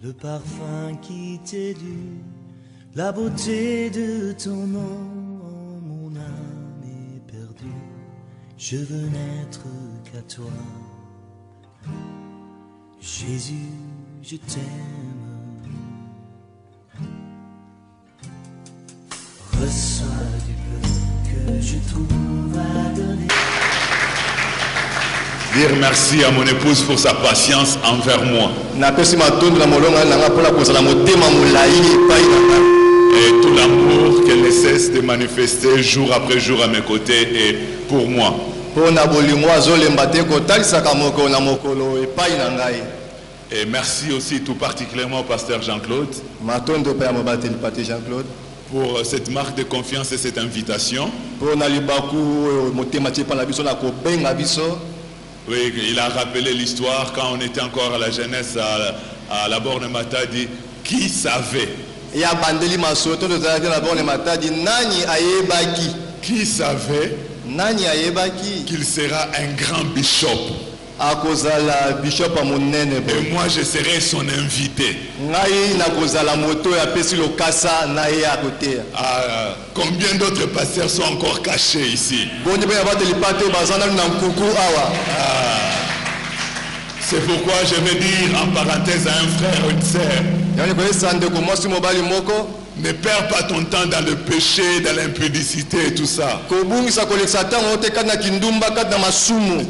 le parfum qui t'est dû, la beauté de ton nom, mon âme est perdue. Je veux n'être qu'à toi, Jésus, je t'aime. Reçois du peu que je trouve à donner. Dire merci à mon épouse pour sa patience envers moi. Et tout l'amour qu'elle ne cesse de manifester jour après jour à mes côtés et pour moi. Et merci aussi tout particulièrement au pasteur Jean-Claude pour cette marque de confiance et cette invitation. Oui, il a rappelé l'histoire quand on était encore à la jeunesse à la Borne Matadi. Qui savait? Qui savait qu'il sera un grand bishop? Et moi je serai son invité. Combien d'autres pasteurs sont encore cachés ici? C'est pourquoi je vais dire en parenthèse à un frère ou une sœur: ne perds pas ton temps dans le péché, dans l'impudicité et tout ça.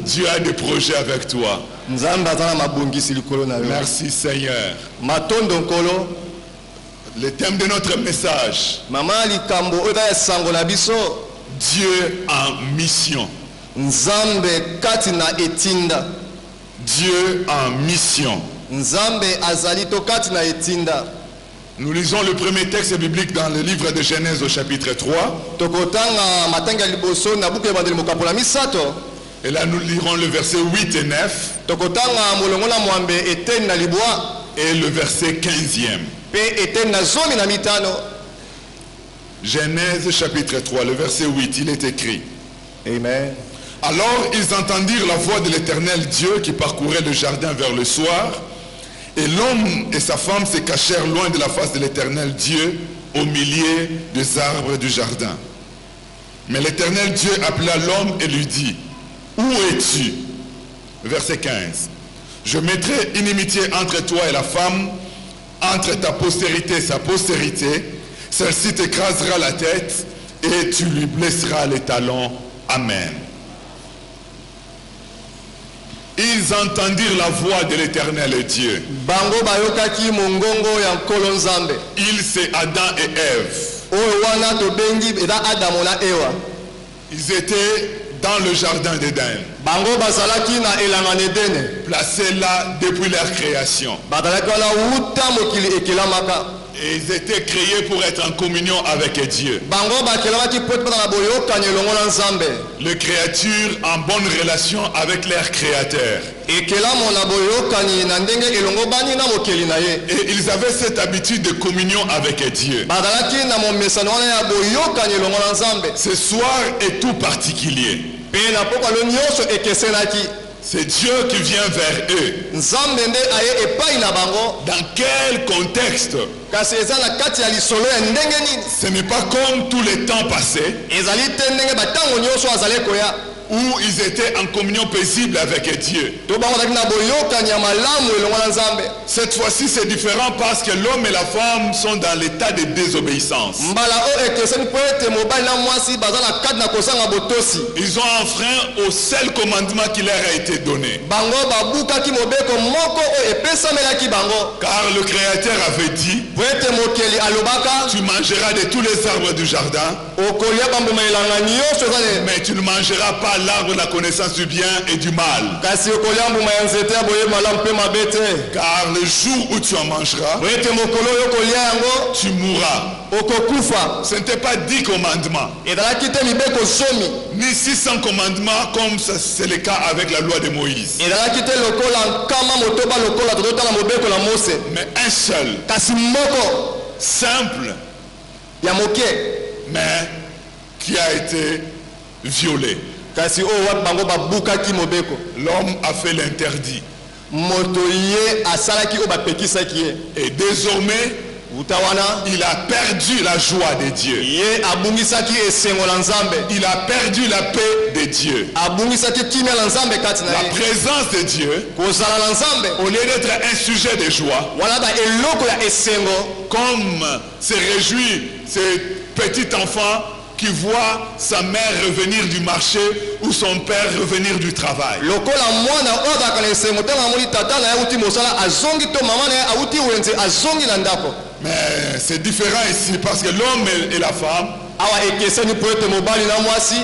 Dieu a des projets avec toi. Merci Seigneur. Le thème de notre message: Dieu en mission. Dieu en mission. Nous lisons le premier texte biblique dans le livre de Genèse au chapitre 3. Et là nous lirons le verset 8 et 9. Et le verset 15e. Genèse chapitre 3, le verset 8, il est écrit. Amen. Alors ils entendirent la voix de l'Éternel Dieu qui parcourait le jardin vers le soir. Et l'homme et sa femme se cachèrent loin de la face de l'Éternel Dieu, au milieu des arbres du jardin. Mais l'Éternel Dieu appela l'homme et lui dit: où es-tu? Verset 15. Je mettrai inimitié entre toi et la femme, entre ta postérité et sa postérité. Celle-ci t'écrasera la tête et tu lui blesseras les talons. Amen. Ils entendirent la voix de l'Éternel Dieu. Ils, c'est Adam et Ève. Ils étaient dans le jardin d'Éden, placés là depuis leur création. Et ils étaient créés pour être en communion avec Dieu. Les créatures en bonne relation avec leur créateur. Et ils avaient cette habitude de communion avec Dieu. Ce soir est tout particulier. C'est Dieu qui vient vers eux. Dans quel contexte? Ce n'est pas comme tous les temps passés où ils étaient en communion paisible avec Dieu. Cette fois-ci c'est différent parce que l'homme et la femme sont dans l'état de désobéissance. Ils ont enfreint au seul commandement qui leur a été donné. Car le Créateur avait dit: tu mangeras de tous les arbres du jardin, mais tu ne mangeras pas l'arbre de la connaissance du bien et du mal. Car le jour où tu en mangeras, tu mourras. Ce n'était pas 10 commandements, ni 600 commandements comme c'est le cas avec la loi de Moïse. Mais un seul, simple, mais qui a été violé. L'homme a fait l'interdit. Et désormais, il a perdu la joie de Dieu. Il a perdu la paix de Dieu. La présence de Dieu, au lieu d'être un sujet de joie, comme se réjouit ce petit enfant qui voit sa mère revenir du marché ou son père revenir du travail. Mais c'est différent ici parce que l'homme et la femme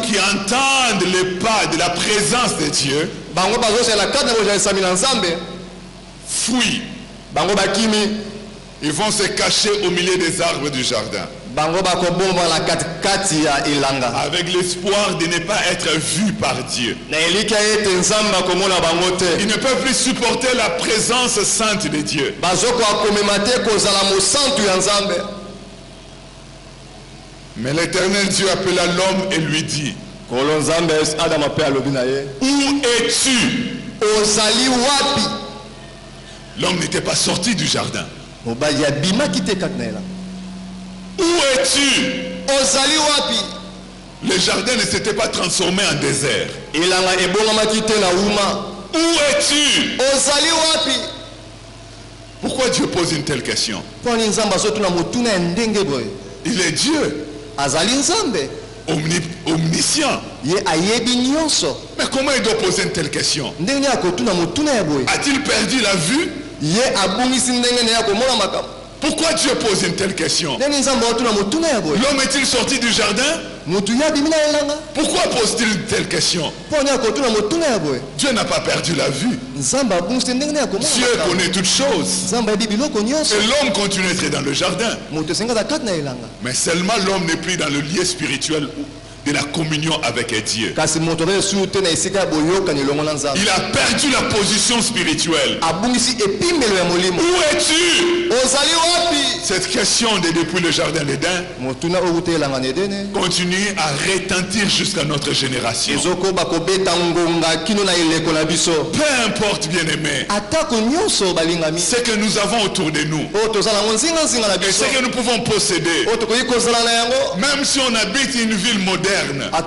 qui entendent les pas de la présence de Dieu fuient. Ils vont se cacher au milieu des arbres du jardin avec l'espoir de ne pas être vus par Dieu. Ils ne peuvent plus supporter la présence sainte de Dieu. Mais l'Éternel Dieu appela l'homme et lui dit: où es-tu? L'homme n'était pas sorti du jardin. Où es-tu? Le jardin ne s'était pas transformé en désert. Où es-tu? Pourquoi Dieu pose une telle question? Il est Dieu, omniscient. Mais comment il doit poser une telle question? A-t-il perdu la vue? Pourquoi Dieu pose une telle question? L'homme est-il sorti du jardin? Pourquoi pose-t-il une telle question? Dieu n'a pas perdu la vue. Dieu connaît toutes choses. Et l'homme continue d'être dans le jardin. Mais seulement l'homme n'est plus dans le lien spirituel de la communion avec Dieu. Il a perdu la position spirituelle. Où es-tu? Cette question depuis le jardin d'Éden continue à retentir jusqu'à notre génération. Peu importe, bien-aimé, ce que nous avons autour de nous et ce que nous pouvons posséder, même si on habite une ville moderne avec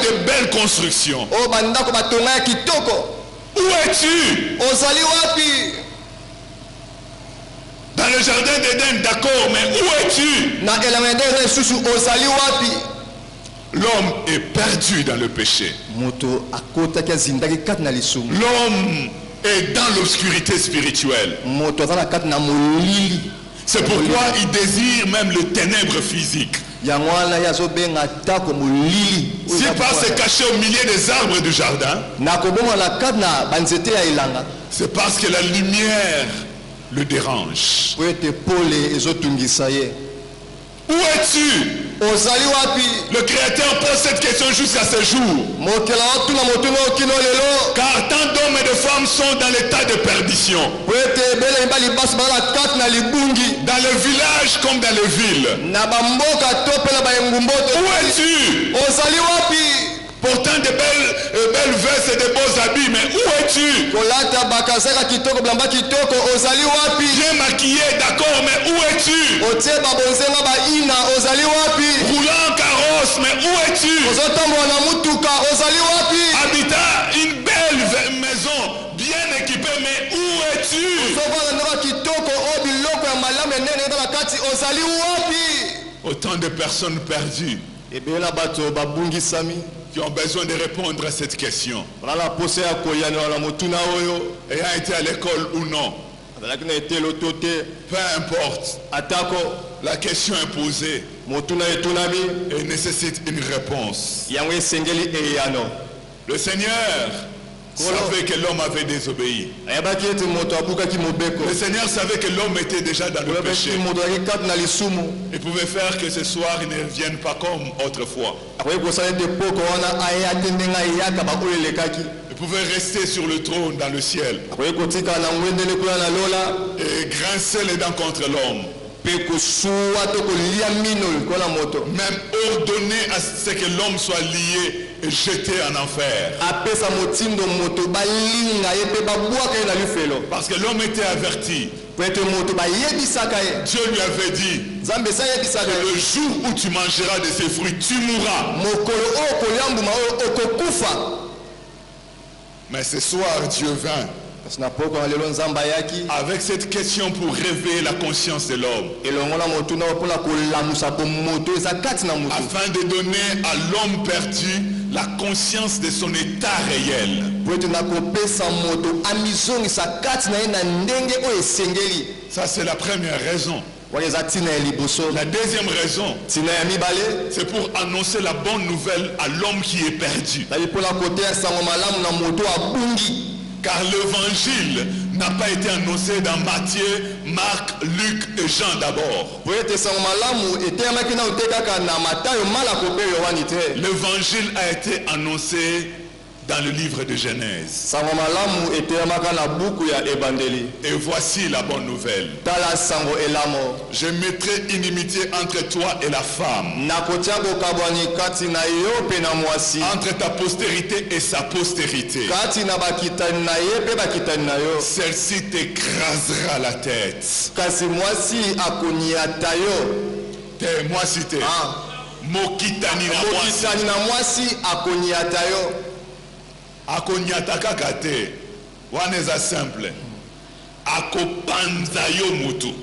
de belles constructions, où es-tu? Dans le jardin d'Éden, d'accord, mais où es-tu? L'homme est perdu dans le péché. L'homme est dans l'obscurité spirituelle. C'est pourquoi il désire même le ténèbre physique. S'il part se cacher au milieu des arbres du jardin, c'est parce que la lumière le dérange. Où es-tu? Le Créateur pose cette question jusqu'à ce jour. Car tant d'hommes et de femmes sont dans l'état de perdition. Dans le village comme dans les villes. Où es-tu? Pourtant de belles vestes et de beaux habits, mais où es-tu? Bien maquillé, d'accord, mais où es-tu? Roulant carrosse, mais où es-tu? Habitant une belle maison, bien équipée, mais où es-tu? Autant de personnes perdues qui ont besoin de répondre à cette question. Ayant été à l'école ou non, peu importe, la question est posée et nécessite une réponse. Le Seigneur savait que l'homme avait désobéi. Le Seigneur savait que l'homme était déjà dans le péché. Il pouvait faire que ce soir il ne revienne pas comme autrefois. Il pouvait rester sur le trône dans le ciel et grincer les dents contre l'homme. Même ordonner à ce que l'homme soit lié jeté en enfer. Parce que l'homme était averti. Dieu lui avait dit que le jour où tu mangeras de ces fruits, tu mourras. Mais ce soir, Dieu vint avec cette question pour réveiller la conscience de l'homme, afin de donner à l'homme perdu la conscience de son état réel. Ça, c'est la première raison. La deuxième raison, c'est pour annoncer la bonne nouvelle à l'homme qui est perdu. Car l'évangile n'a pas été annoncé dans Matthieu, Marc, Luc et Jean d'abord. L'évangile a été annoncé dans le livre de Genèse. Et voici la bonne nouvelle. Je mettrai inimitié entre toi et la femme, entre ta postérité et sa postérité. Celle-ci t'écrasera la tête. Moi cité. Mokitani na mwasi akonyataka kate. Waneza simple. Akopanza yo mutu.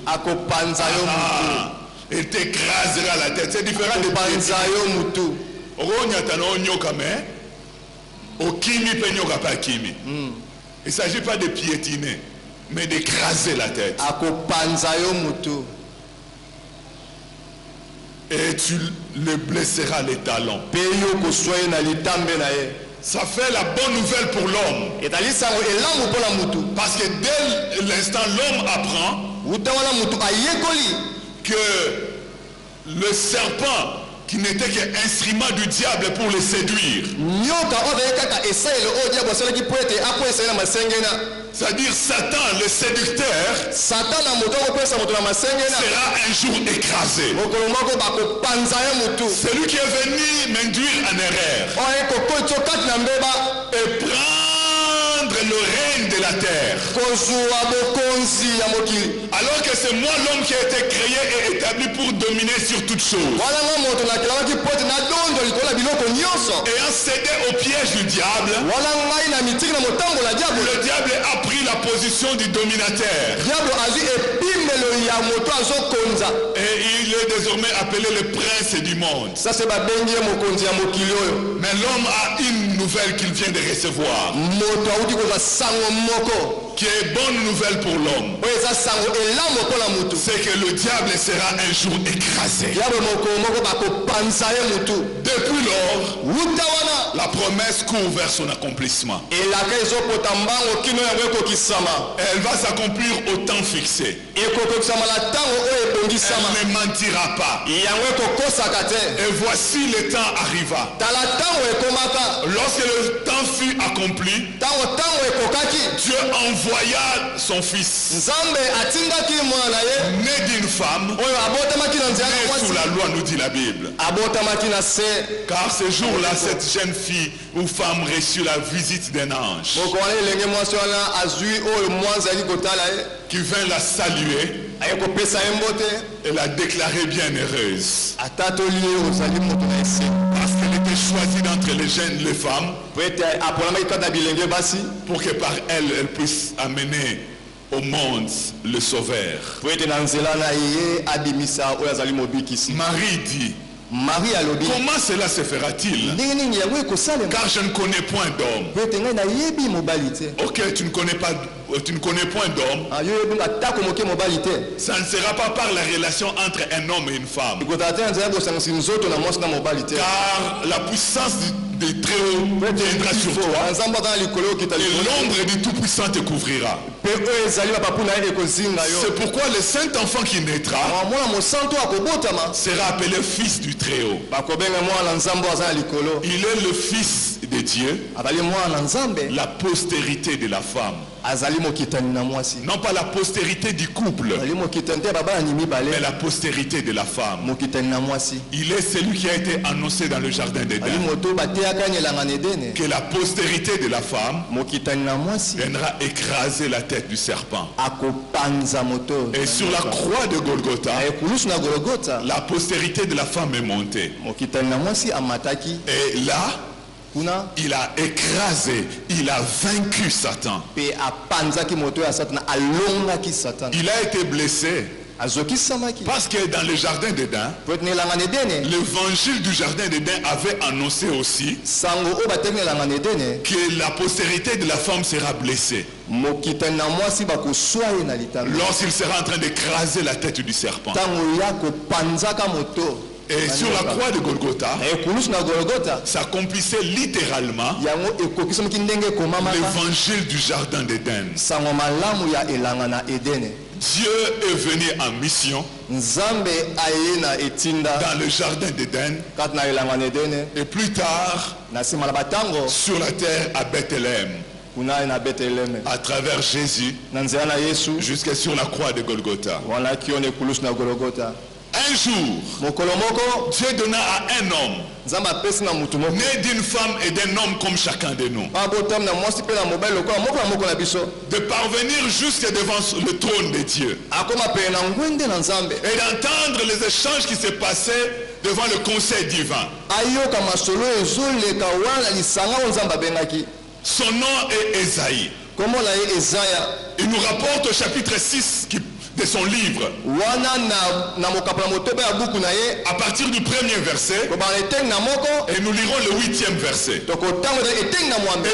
Il t'écrasera la tête. C'est différent de panza yo mutu. Oronyata no nyoka mais okimi pe nyoka pa kimi. Il ne s'agit pas de piétiner, mais d'écraser la tête. Et tu le blesseras les talons. Ça fait la bonne nouvelle pour l'homme. Parce que dès l'instant l'homme apprend que le serpent, qui n'était qu'instrument du diable pour le séduire, c'est-à-dire Satan, le séducteur, sera un jour écrasé. Celui qui est venu m'induire en erreur et prendre le règne de la terre, alors que c'est moi l'homme qui a été créé et établi pour dominer sur toutes choses. Ayant cédé au piège du diable, le diable a pris la position du dominateur. Et il est désormais appelé le prince du monde. Mais l'homme a une nouvelle qu'il vient de recevoir, qui est bonne nouvelle pour l'homme. C'est que le diable sera un jour écrasé. Depuis lors, la promesse court vers son accomplissement. Elle va s'accomplir au temps fixé. Elle ne mentira pas. Et voici le temps arriva. Lorsque le temps fut accompli, Dieu envoya son fils, né d'une femme, né sous la loi, nous dit la Bible. Car ce jour-là, cette jeune fille ou femme reçut la visite d'un ange qui vint la saluer et la déclarer bienheureuse. Parce qu'elle était choisie d'entre les jeunes, les femmes, pour que par elle, elle puisse amener au monde le Sauveur. Marie dit, comment cela se fera-t-il? Car je ne connais point d'homme. Ok, tu ne connais point d'homme. Ça ne sera pas par la relation entre un homme et une femme. Car la puissance du Très-Haut viendra sur toi et l'ombre du Tout-Puissant te couvrira. C'est pourquoi le saint enfant qui naîtra sera appelé fils du Très-Haut. Il est le fils de Dieu, la postérité de la femme. Non pas la postérité du couple, mais la postérité de la femme. Il est celui qui a été annoncé dans le jardin d'Éden, que la postérité de la femme viendra écraser la tête du serpent. Et sur la croix de Golgotha, la postérité de la femme est montée. Et là, il a écrasé, il a vaincu Satan. Il a été blessé. Parce que dans le jardin d'Éden, l'évangile du jardin d'Éden avait annoncé aussi que la postérité de la femme sera blessée lorsqu'il sera en train d'écraser la tête du serpent. Et sur la croix de Golgotha, s'accomplissait littéralement l'évangile du jardin d'Éden. Dieu est venu en mission dans le jardin d'Éden et plus tard sur la terre à Bethléem, à travers Jésus jusqu'à sur la croix de Golgotha. Un jour, Dieu donna à un homme, né d'une femme et d'un homme comme chacun de nous, de parvenir jusque devant le trône de Dieu et d'entendre les échanges qui se passaient devant le conseil divin. Son nom est Ésaïe. Il nous rapporte au chapitre 6 de son livre, à partir du premier verset, et nous lirons le 8e verset.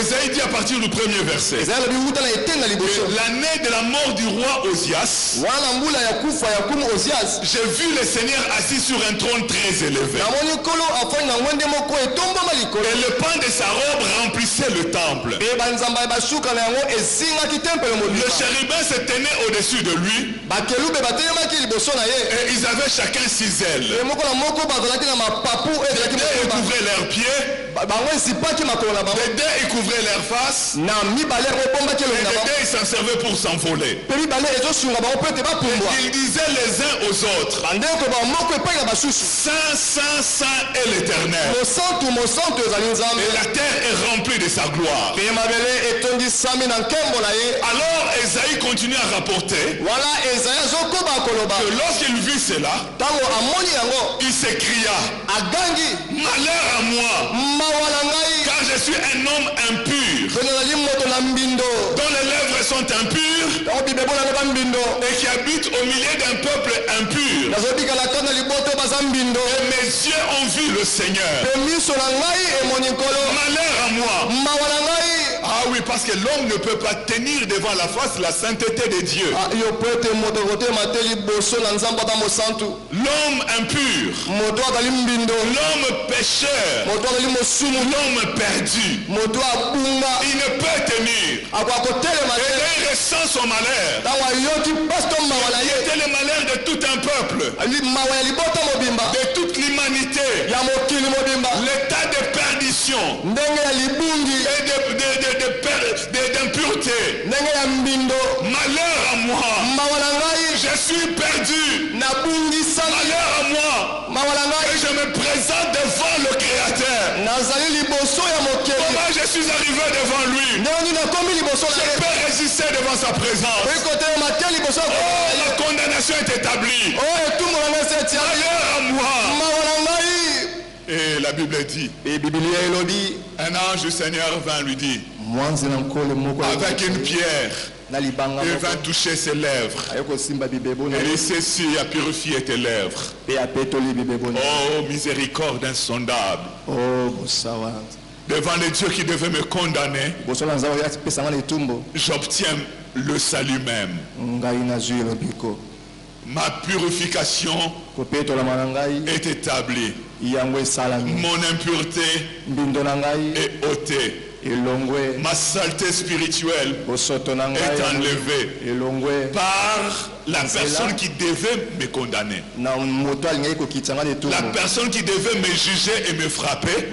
Ésaïe dit à partir du premier verset, l'année de la mort du roi Osias, j'ai vu le Seigneur assis sur un trône très élevé, et le pan de sa robe remplissait le temple. Le chérubin se tenait au-dessus de lui, et ils avaient chacun 6 ailes. Les deux ils couvraient leurs pieds, les deux ils couvraient leur face, et les deux ils s'en servaient pour s'envoler. Ils disaient les uns aux autres, Saint, Saint, Saint est l'Éternel, et la terre est remplie de sa gloire. Alors Ésaïe continue à rapporter que lorsqu'il vit cela, il s'écria, malheur à moi, car je suis un homme impur, dont les lèvres sont impures, et qui habite au milieu d'un peuple impur, et mes yeux ont vu le Seigneur. Malheur à moi. Ah oui, parce que l'homme ne peut pas tenir devant la face la sainteté de Dieu. L'homme impur, l'homme pécheur, l'homme perdu, il ne peut tenir. Et il ressent son malheur. C'était le malheur de tout un peuple, de toute l'humanité, l'état de perdition et d'impureté. Malheur à moi, je suis perdu. Malheur à moi, et je me présente devant le Créateur. Comment je suis arrivé devant lui? Je peux résister devant sa présence. Oh, la condamnation est établie. Malheur à moi. Et la Bible dit, un ange du Seigneur vint lui dire, avec une pierre, il vint toucher ses lèvres, et il ceci a purifié tes lèvres. Oh, miséricorde insondable. Devant les dieux qui devaient me condamner, j'obtiens le salut même. Ma purification est établie. Mon impureté est ôtée. Ma saleté spirituelle est enlevée par la personne qui devait me condamner. La personne qui devait me juger et me frapper.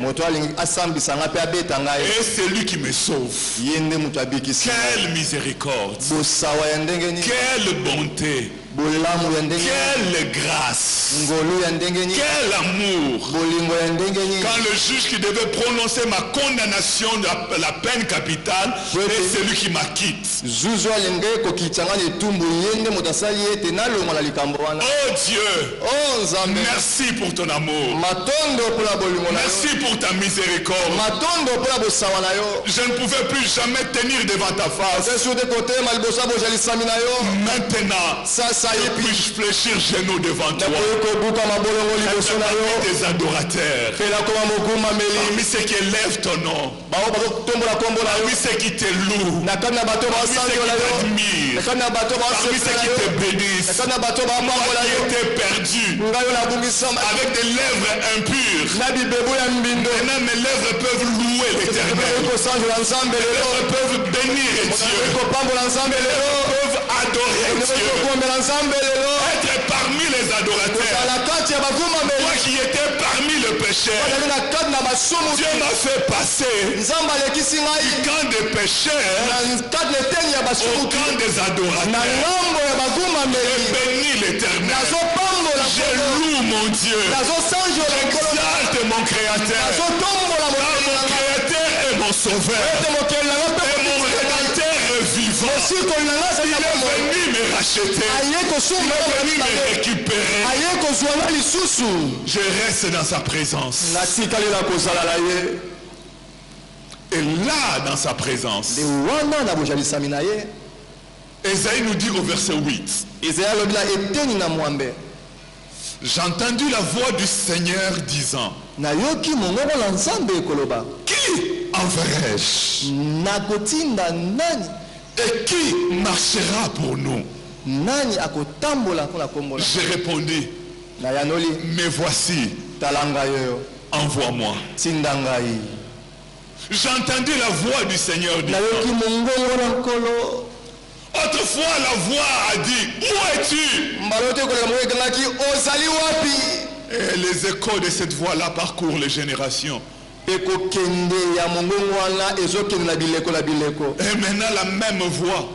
Et c'est lui qui me sauve. Quelle miséricorde. Quelle bonté. Quelle grâce. Quel amour. Quand le juge qui devait prononcer ma condamnation de la peine capitale, c'est celui qui m'acquitte. Oh Dieu, merci pour ton amour. Merci pour ta miséricorde. Je ne pouvais plus jamais tenir devant ta face. Maintenant, je puis fléchir genoux devant toi. Parmi tes adorateurs, parmi ceux qui élèvent ton nom, parmi ceux qui te louent, parmi ceux qui t'admirent, parmi ceux qui te bénissent, moi qui étais perdu avec des lèvres impures. Maintenant mes lèvres peuvent louer l'Éternel. Mes lèvres peuvent bénir Dieu. Mes lèvres peuvent adorer Dieu. Être parmi les adorateurs. Moi qui étais parmi le pécheur, Dieu m'a fait passer du camp des pécheurs au camp des adorateurs. Je bénis l'Éternel. Je loue mon Dieu. J'exalte mon Créateur. Car mon Créateur est mon Sauveur. Et mon Rédempteur est vivant. Il est venu me racheter. Il est venu me récupérer. Je reste dans sa présence. Et là, dans sa présence, Ésaïe nous dit au verset 8, j'ai entendu la voix du Seigneur disant, qui enverrai-je? Et qui marchera pour nous? J'ai répondu, mais voici, envoie-moi. J'ai entendu la voix du Seigneur disant, autrefois la voix a dit, où es-tu? Et les échos de cette voix-là parcourent les générations. Et maintenant la même voix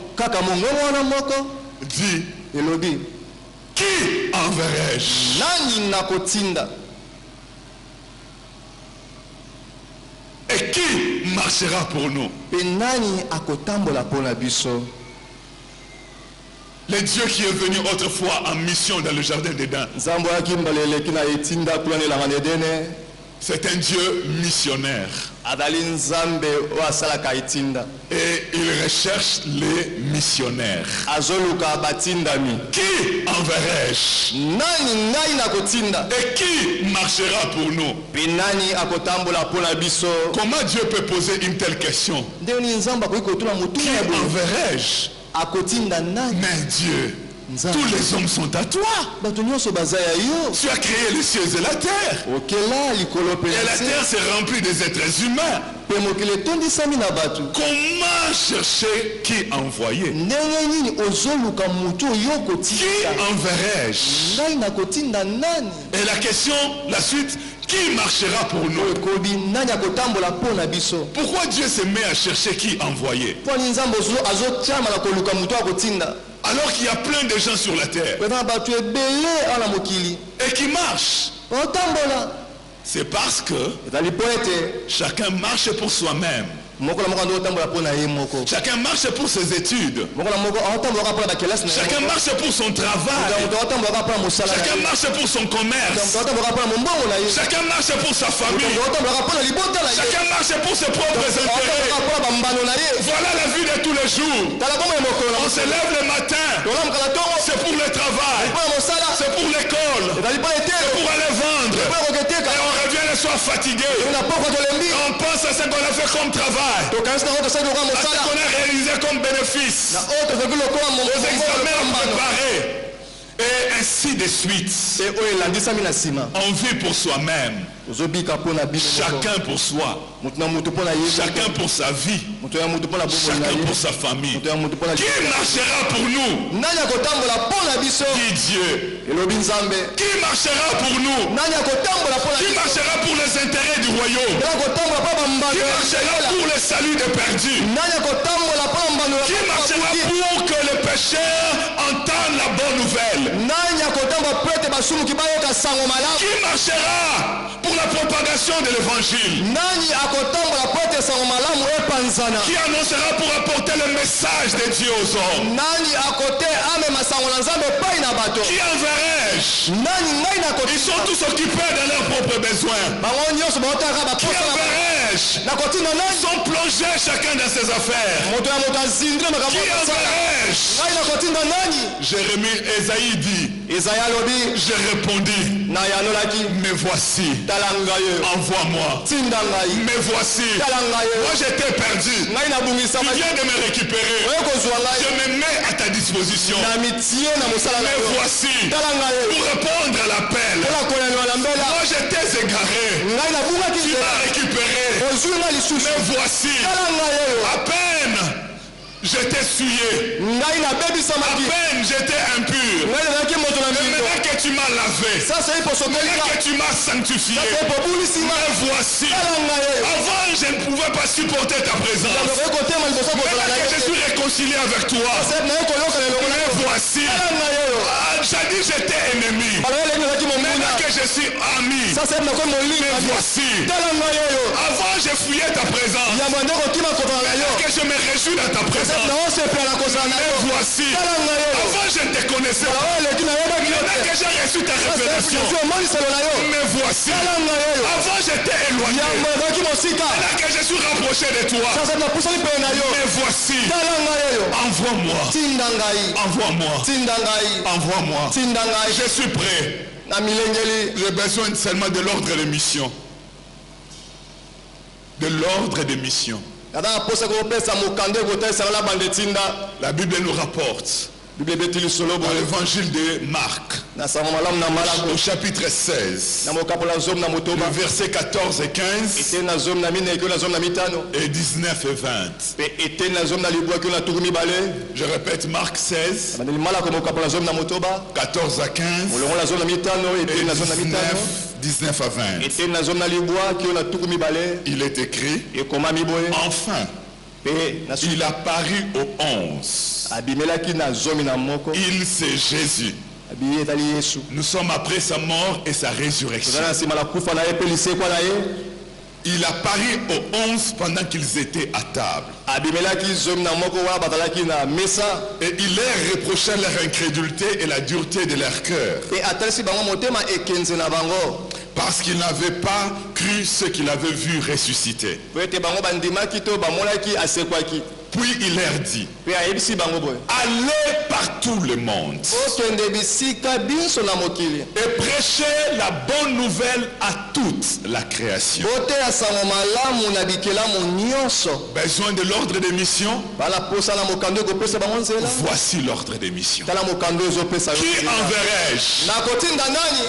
dit, qui enverrai-je? Et qui marchera pour nous? Le Dieu qui est venu autrefois en mission dans le jardin d'Éden, c'est un Dieu missionnaire. Et il recherche les missionnaires. Qui enverrai-je? Et qui marchera pour nous? Comment Dieu peut poser une telle question? Qui enverrai-je? Mais Dieu, tous les hommes sont à toi. Tu as créé les cieux et la terre. Et la terre s'est remplie des êtres humains. Comment chercher qui envoyer? Qui enverrai-je? Et la question, la suite, qui marchera pour nous? Pourquoi Dieu se met à chercher qui envoyer? Alors qu'il y a plein de gens sur la terre et qui marchent. C'est parce que chacun marche pour soi-même. Chacun marche pour ses études. Chacun marche pour son travail. Chacun marche pour son commerce. Chacun marche pour sa famille. Chacun marche pour ses propres intérêts. Voilà la vie de tous les jours. On se lève le matin. C'est pour le travail. C'est pour l'école. C'est pour aller vendre. Et on revient le soir fatigué. On pense à ce qu'on a fait comme travail. À ce qu'on a réalisé comme bénéfice, aux examens préparés. Et ainsi de suite. On vit pour soi-même. Chacun pour soi. Chacun pour sa vie. Chacun pour sa famille. Qui marchera pour nous? Dit Dieu. Qui marchera pour nous? Qui marchera pour les intérêts du royaume? Qui marchera pour le salut des perdus? Qui marchera pour que les pécheurs entendent la bonne nouvelle? Qui marchera pour la propagation de l'évangile? Qui annoncera pour apporter le message de Dieu aux hommes? Qui enverrai-je? Ils sont tous occupés de leurs propres besoins. Qui enverrai-je? Ils sont plongés chacun dans ses affaires. Qui enverrai-je? Jérémie, Esaïe dit, je répondis, mais voici, envoie-moi. Mais voici, moi j'étais perdu. Tu viens de me récupérer. Je me mets à ta disposition. Mais voici, pour répondre à l'appel. Moi j'étais égaré. Tu m'as récupéré. Mais voici, à peine j'étais souillé. À peine j'étais impur. Mais maintenant que tu m'as lavé, maintenant que tu m'as sanctifié, me voici. Avant je ne pouvais pas supporter ta présence. Maintenant que je suis réconcilié avec toi, me voici. Jadis j'étais ennemi. Maintenant que je suis ami, me voici. Avant je fouillais ta présence. Maintenant que je me réjouis dans ta présence. Mais voici, avant je ne te connaissais pas. Maintenant que j'ai reçu ta révélation, me voici. Avant j'étais éloigné. Maintenant que je suis rapproché de toi, me voici. Envoie-moi. Envoie-moi. Envoie-moi. Je suis prêt. J'ai besoin seulement de l'ordre de mission. De l'ordre de mission. La Bible nous rapporte dans l'évangile de Marc, au chapitre 16, le verset 14 et 15, et 19 et 20. Je répète, Marc 16, 14 à 15, et 19 à 20. Il est écrit, enfin, il apparut aux 11. Il c'est Jésus. Nous sommes après sa mort et sa résurrection. Il apparut aux 11 pendant qu'ils étaient à table. Et il leur reprochait leur incrédulité et la dureté de leur cœur. Parce qu'ils n'avaient pas cru ce qu'ils avaient vu ressusciter. Puis il leur dit, allez par tout le monde et prêchez la bonne nouvelle à toute la création. Besoin de l'ordre des missions? Voici l'ordre des missions. Qui enverrai-je?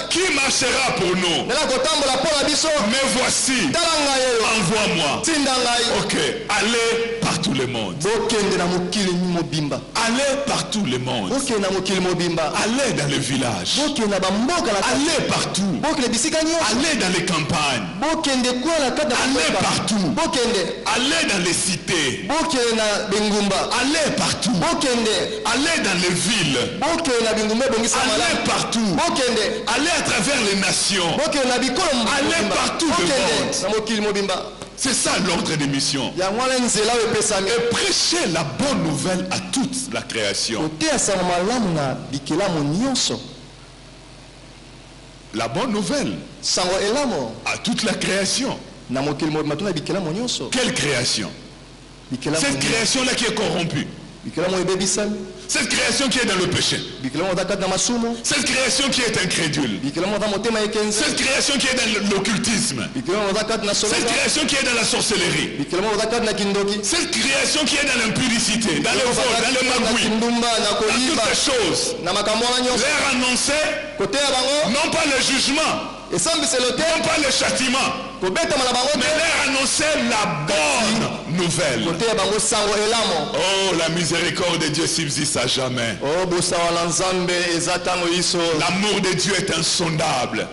Qui marchera pour nous? Mais voici, envoie-moi. Ok, allez par tout le monde. Allez par tout le monde. Allez dans les villages. Allez partout. Allez dans les campagnes. Allez partout. Allez dans les cités. Allez partout. Allez dans les villes. Allez partout. Allez à travers les nations. Allez partout le monde. C'est ça l'ordre des missions. Et prêcher la bonne nouvelle à toute la création. La bonne nouvelle à toute la création. Quelle création? Cette création-là qui est corrompue. Cette création qui est dans le péché. Cette création qui est incrédule. Cette création qui est dans l'occultisme. Cette création qui est dans la sorcellerie. Cette création qui est dans l'impudicité, dans le vol, dans le magouille, dans toutes ces choses. Leur annoncer non pas le jugement, non pas le châtiment, mais leur annoncer la bonne nouvelle. Oh, la miséricorde de Dieu subsiste à jamais. L'amour de Dieu est insondable.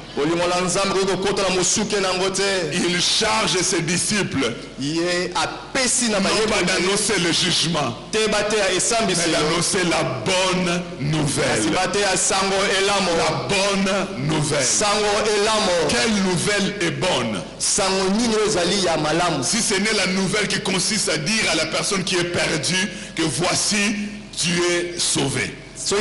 Il charge ses disciples non pas d'annoncer le jugement, mais d'annoncer la bonne nouvelle. La bonne nouvelle. Quelle nouvelle est bonne? Si ce n'est la nouvelle qui consiste à dire à la personne qui est perdue que voici, tu es sauvé. Si ce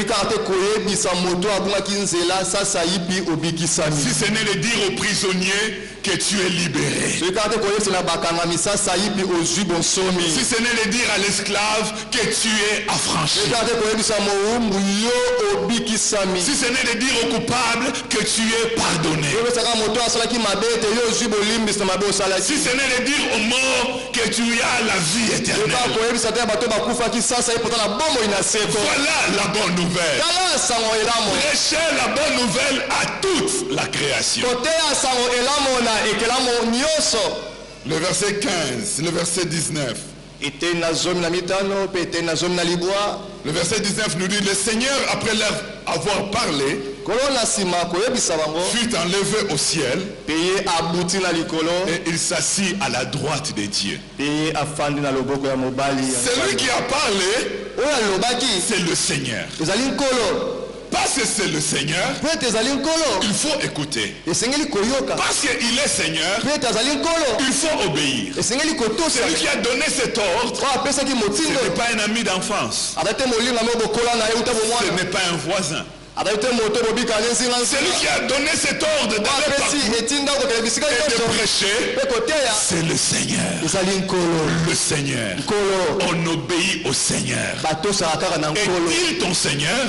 n'est de dire aux prisonniers que tu es libéré. Si ce n'est de dire à l'esclave que tu es affranchi. Si ce n'est de dire au coupable que tu es pardonné. Si ce n'est de dire aux morts que tu as la vie éternelle. Voilà la bonne nouvelle. Prêchez la bonne nouvelle à toute la création. Le verset 15, le verset 19. Le verset 19 nous dit, le Seigneur, après leur avoir parlé, fut enlevé au ciel et il s'assit à la droite de Dieu. Celui qui a parlé, c'est le Seigneur. Parce que c'est le Seigneur, il faut écouter. Parce qu'il est Seigneur, il faut obéir. Celui qui a donné cet ordre, ce n'est pas un ami d'enfance. Ce n'est pas un voisin. Celui qui a donné cet ordre d'aller partout et de prêcher, c'est le Seigneur. Le Seigneur. On obéit au Seigneur. Est-il ton Seigneur?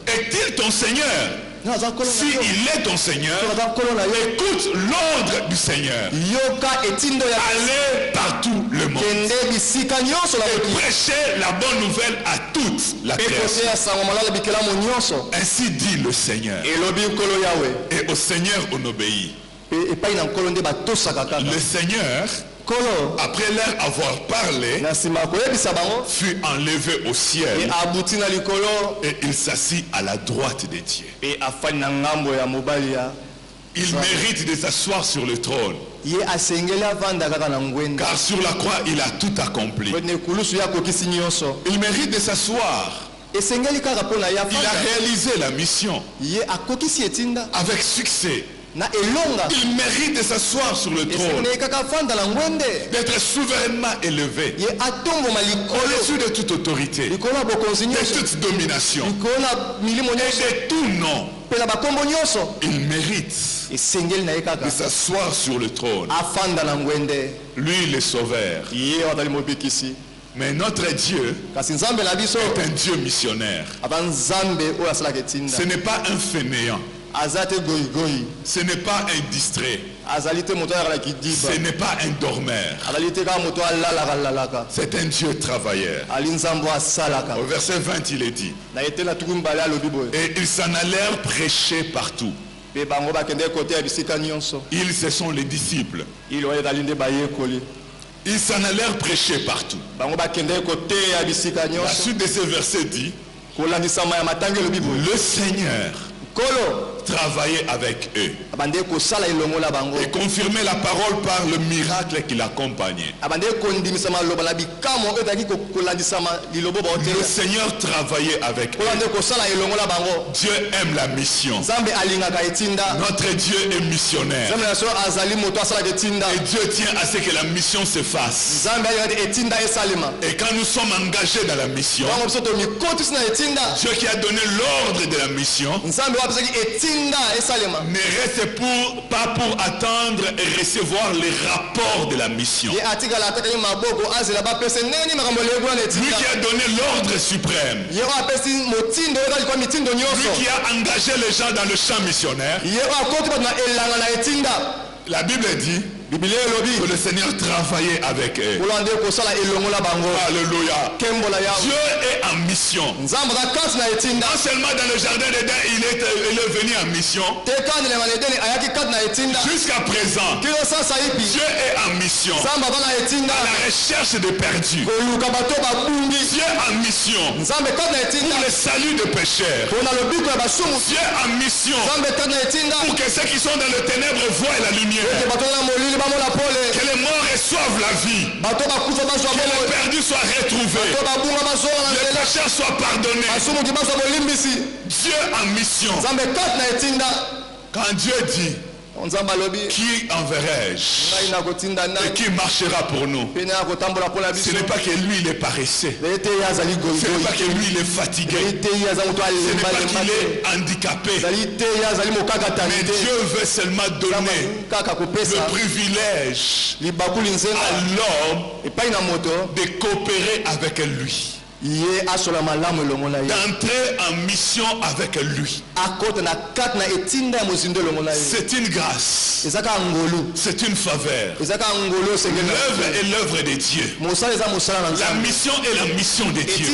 Est-il ton Seigneur? Si il est ton Seigneur, écoute l'ordre du Seigneur. Allez partout le monde et prêchez la bonne nouvelle à toute la création. Ainsi dit le Seigneur. Et au Seigneur on obéit. Le Seigneur, après leur avoir parlé, fut enlevé au ciel et il s'assit à la droite de Dieu. Il mérite de s'asseoir sur le trône, car sur la croix il a tout accompli. Il mérite de s'asseoir. Il a réalisé la mission avec succès. Il mérite de s'asseoir sur le trône, d'être souverainement élevé au-dessus de toute autorité, de toute domination et de tout nom. Il mérite de s'asseoir sur le trône. Lui le sauveur. Mais notre Dieu est un Dieu missionnaire. Ce n'est pas un fainéant. Ce n'est pas un distrait. Ce n'est pas un dormeur. C'est un Dieu travailleur. Au verset 20 il est dit, et ils s'en allèrent prêcher partout. Ils, ce sont les disciples. Ils s'en allèrent prêcher partout. La suite de ce verset dit, le Seigneur travailler avec eux et confirmer la parole par le miracle qui l'accompagnait. Le Seigneur travaillait avec eux. Dieu aime la mission. Notre Dieu est missionnaire et Dieu tient à ce que la mission se fasse. Et quand nous sommes engagés dans la mission, Dieu qui a donné l'ordre de la mission ne reste pas pour attendre et recevoir les rapports de la mission. Lui qui a donné l'ordre suprême. Lui qui a engagé les gens dans le champ missionnaire. La Bible dit que le Seigneur travaillait avec eux. Alléluia. Dieu est en mission. Non seulement dans le jardin d'Éden, il est venu en mission. Jusqu'à présent, Dieu est en mission. À la recherche des perdus. Dieu est en mission. Pour le salut des pécheurs. Dieu est en mission. Pour que ceux qui sont dans les ténèbres voient la lumière. Que les morts reçoivent la vie. Que les perdus soient retrouvés. Les pécheurs soient pardonnés. Dieu en mission. Quand Dieu dit, qui enverrai-je et qui marchera pour nous? Ce n'est pas que lui il est paresseux. Ce n'est pas que lui il est fatigué. Ce n'est pas qu'il est handicapé. Mais Dieu veut seulement donner le privilège à l'homme de coopérer avec lui. D'entrer en mission avec lui. C'est une grâce. C'est une faveur. L'œuvre est l'œuvre de Dieu. La mission est la mission de Dieu.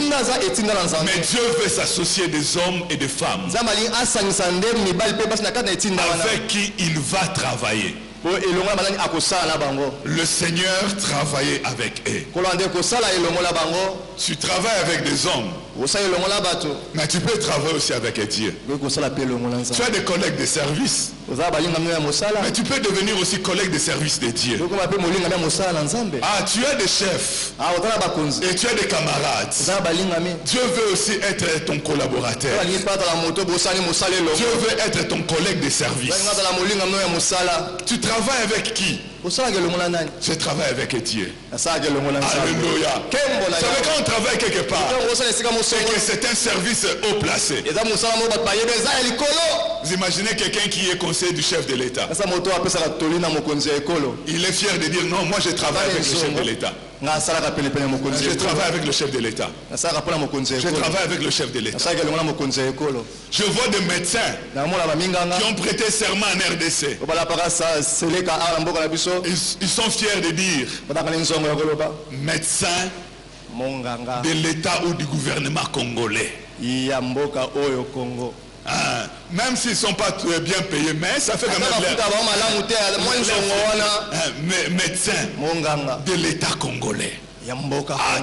Mais Dieu veut s'associer des hommes et des femmes avec qui il va travailler. Le Seigneur travaillait avec eux. Tu travailles avec des hommes, mais tu peux travailler aussi avec Dieu. Tu as des collègues de service, mais tu peux devenir aussi collègue de service de Dieu. Ah, tu as des chefs et tu as des camarades. Dieu veut aussi être ton collaborateur. Dieu veut être ton collègue de service. Tu travailles avec qui? Je travaille avec Dieu. Alléluia. Vous savez, quand on travaille quelque part, c'est que c'est un service haut placé. Vous imaginez quelqu'un qui est conseiller du chef de l'État. Il est fier de dire non, moi je travaille avec le chef de l'État. Je travaille avec le chef de l'État. Je travaille avec le chef de l'État. Je vois des médecins qui ont prêté serment en RDC. Ils sont fiers de dire médecin de l'État ou du gouvernement congolais. Ah, même s'ils ne sont pas bien payés, mais ça fait quand même médecin de l'État congolais. Ah,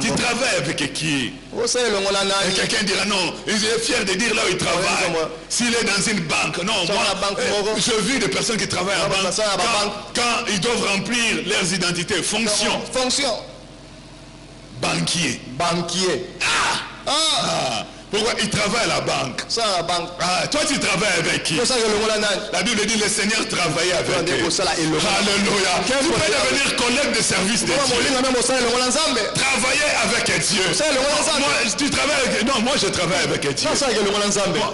tu travailles avec qui? Et quelqu'un dira non, il est fier de dire là où il travaille. S'il est dans une banque, non, moi, je vis des personnes qui travaillent en banque quand ils doivent remplir leurs identités, fonction. Banquier. Pourquoi il travaille à la banque? Ah, toi tu travailles avec qui? La Bible dit le Seigneur travaillait avec eux. Alléluia. Tu peux devenir collègue de service de Dieu. Travailler avec Dieu. Moi, tu travailles avec... Non, moi je travaille avec Dieu.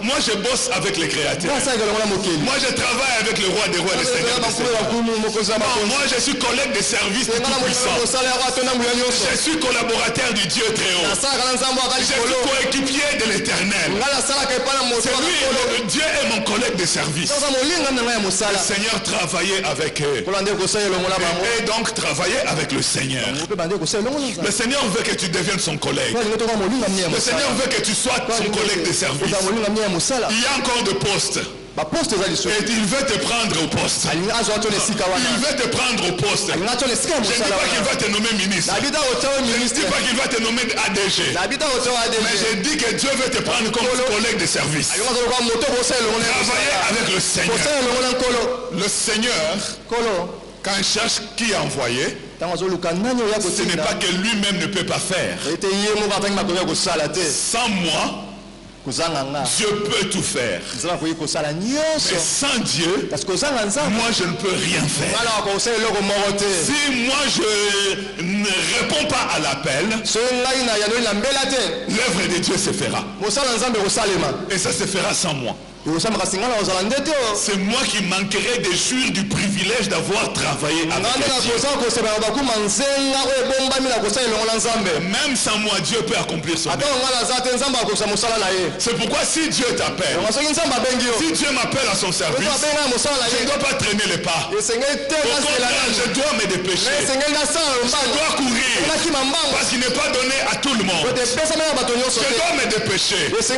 Moi je bosse avec les créateurs. Moi je travaille avec le roi des rois et le Seigneur des seigneurs. Moi je suis collègue de service du Tout-Puissant. Je suis collaborateur du Dieu très haut. Je suis coéquipier de l'Éternel. C'est lui, Dieu est mon collègue de service. Le Seigneur travaillait avec eux. Et donc travailler avec le Seigneur. Le Seigneur veut que tu deviennes son collègue. Le Seigneur veut que tu sois son collègue de service. Il y a encore de postes. Et il veut te prendre au poste. Il veut te prendre au poste. Je ne dis pas qu'il va te nommer ministre. Je ne dis pas qu'il va te nommer ADG. Mais je dis que Dieu veut te prendre comme collègue de service. Travailler avec le Seigneur. Le Seigneur, quand il cherche qui a envoyé, ce n'est pas que lui-même ne peut pas faire. Sans moi, Dieu peut tout faire. Mais sans Dieu, moi je ne peux rien faire. Si moi je ne réponds pas à l'appel, l'œuvre de Dieu se fera. Et ça se fera sans moi. C'est moi qui manquerai de jouir du privilège d'avoir travaillé avec Dieu. Même sans moi, Dieu peut accomplir son œuvre. C'est pourquoi si Dieu t'appelle, si Dieu m'appelle à son service, je ne dois pas traîner les pas. Au contraire, je dois me dépêcher. Je dois courir. Parce qu'il n'est pas donné à tout le monde. Je dois me dépêcher. C'est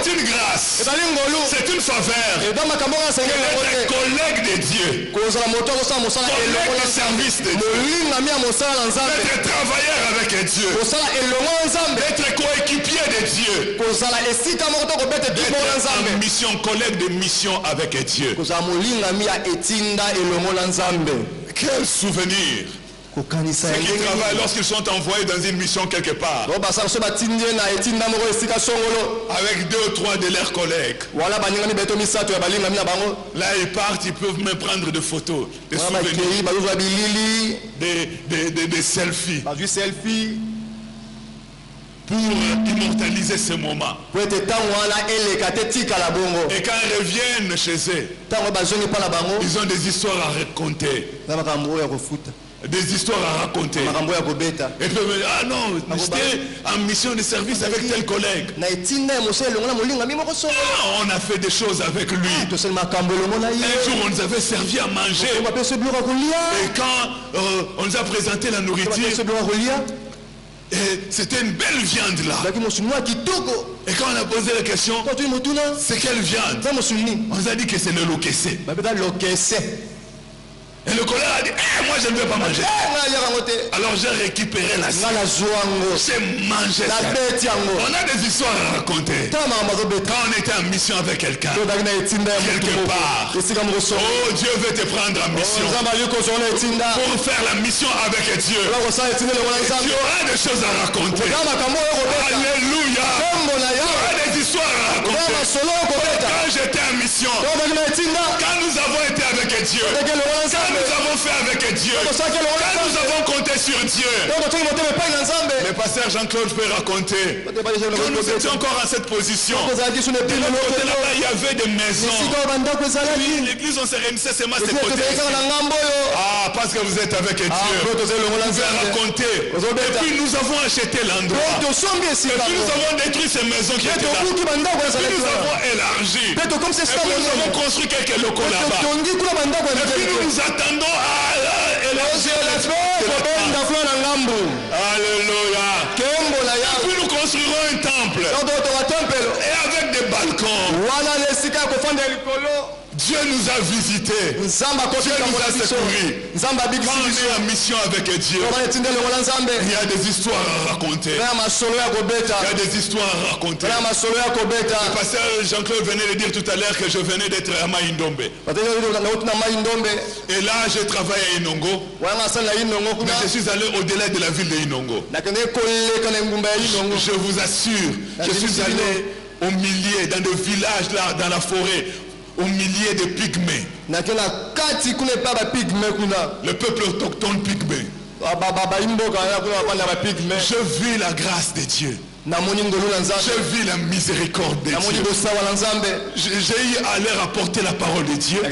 une grâce. C'est une faveur. D'être collègue de Dieu. Collègue de service de Dieu. D'être travailleur avec Dieu. D'être coéquipier de Dieu. D'être en mission, collègue de mission avec Dieu. Quel souvenir. Ceux qui travaillent lorsqu'ils sont envoyés dans une mission quelque part avec 2 ou 3 de leurs collègues. Là ils partent, ils peuvent même prendre des photos, des souvenirs, des selfies pour immortaliser ce moment. Et quand ils reviennent chez eux, ils ont des histoires à raconter. Des histoires à raconter. Et puis, ah non, j'étais en mission de service avec tel collègue. On a fait des choses avec lui. Un jour, on nous avait servi à manger. Et quand on nous a présenté la nourriture, c'était une belle viande là. Et quand on a posé la question, c'est quelle viande? On nous a dit que c'est le lokessé. Et le collègue a dit, moi je ne veux pas manger. Alors j'ai récupéré la sienne. J'ai mangé ça. On a des histoires à raconter. Quand on était en mission avec quelqu'un, quelque part, oh Dieu veut te prendre en mission pour faire la mission avec Dieu. Tu auras des choses à raconter. Alléluia. Tu auras des histoires à raconter. Quand j'étais en mission, quand nous avons été avec Dieu, quand nous avons fait avec Dieu, quand nous avons compté sur Dieu, le pasteur Jean-Claude peut raconter que nous étions encore en cette position. De l'autre côté là-bas, il y avait des maisons. L'église, on se réunissait seulement à ces côtés. Ah, parce que vous êtes avec Dieu. Vous pouvez raconter. Et puis nous avons acheté l'endroit. Et puis nous avons détruit ces maisons qui étaient là. Et puis nous avons élargi. Et puis nous avons construit quelques locaux là-bas. Et puis nous nous attendons à élargir Alléluia. Et puis nous construirons un temple. Et avec des balcons. Dieu nous a visités. Dieu nous a secourus. Quand on est en mission avec Dieu, il y a des histoires à raconter. Il y a des histoires à raconter. Le pasteur Jean-Claude venait de dire tout à l'heure que je venais d'être à Maïndombe. Et là, j'ai travaillé à Inongo. Mais je suis allé au-delà de la ville de Inongo. Je vous assure, je suis allé au milieu, dans des villages là, dans la forêt, au milieu de pygmées. Le peuple autochtone pygmée. Je vis la grâce de Dieu. Je vis la miséricorde de Dieu. J'ai eu à leur apporter la parole de Dieu. Je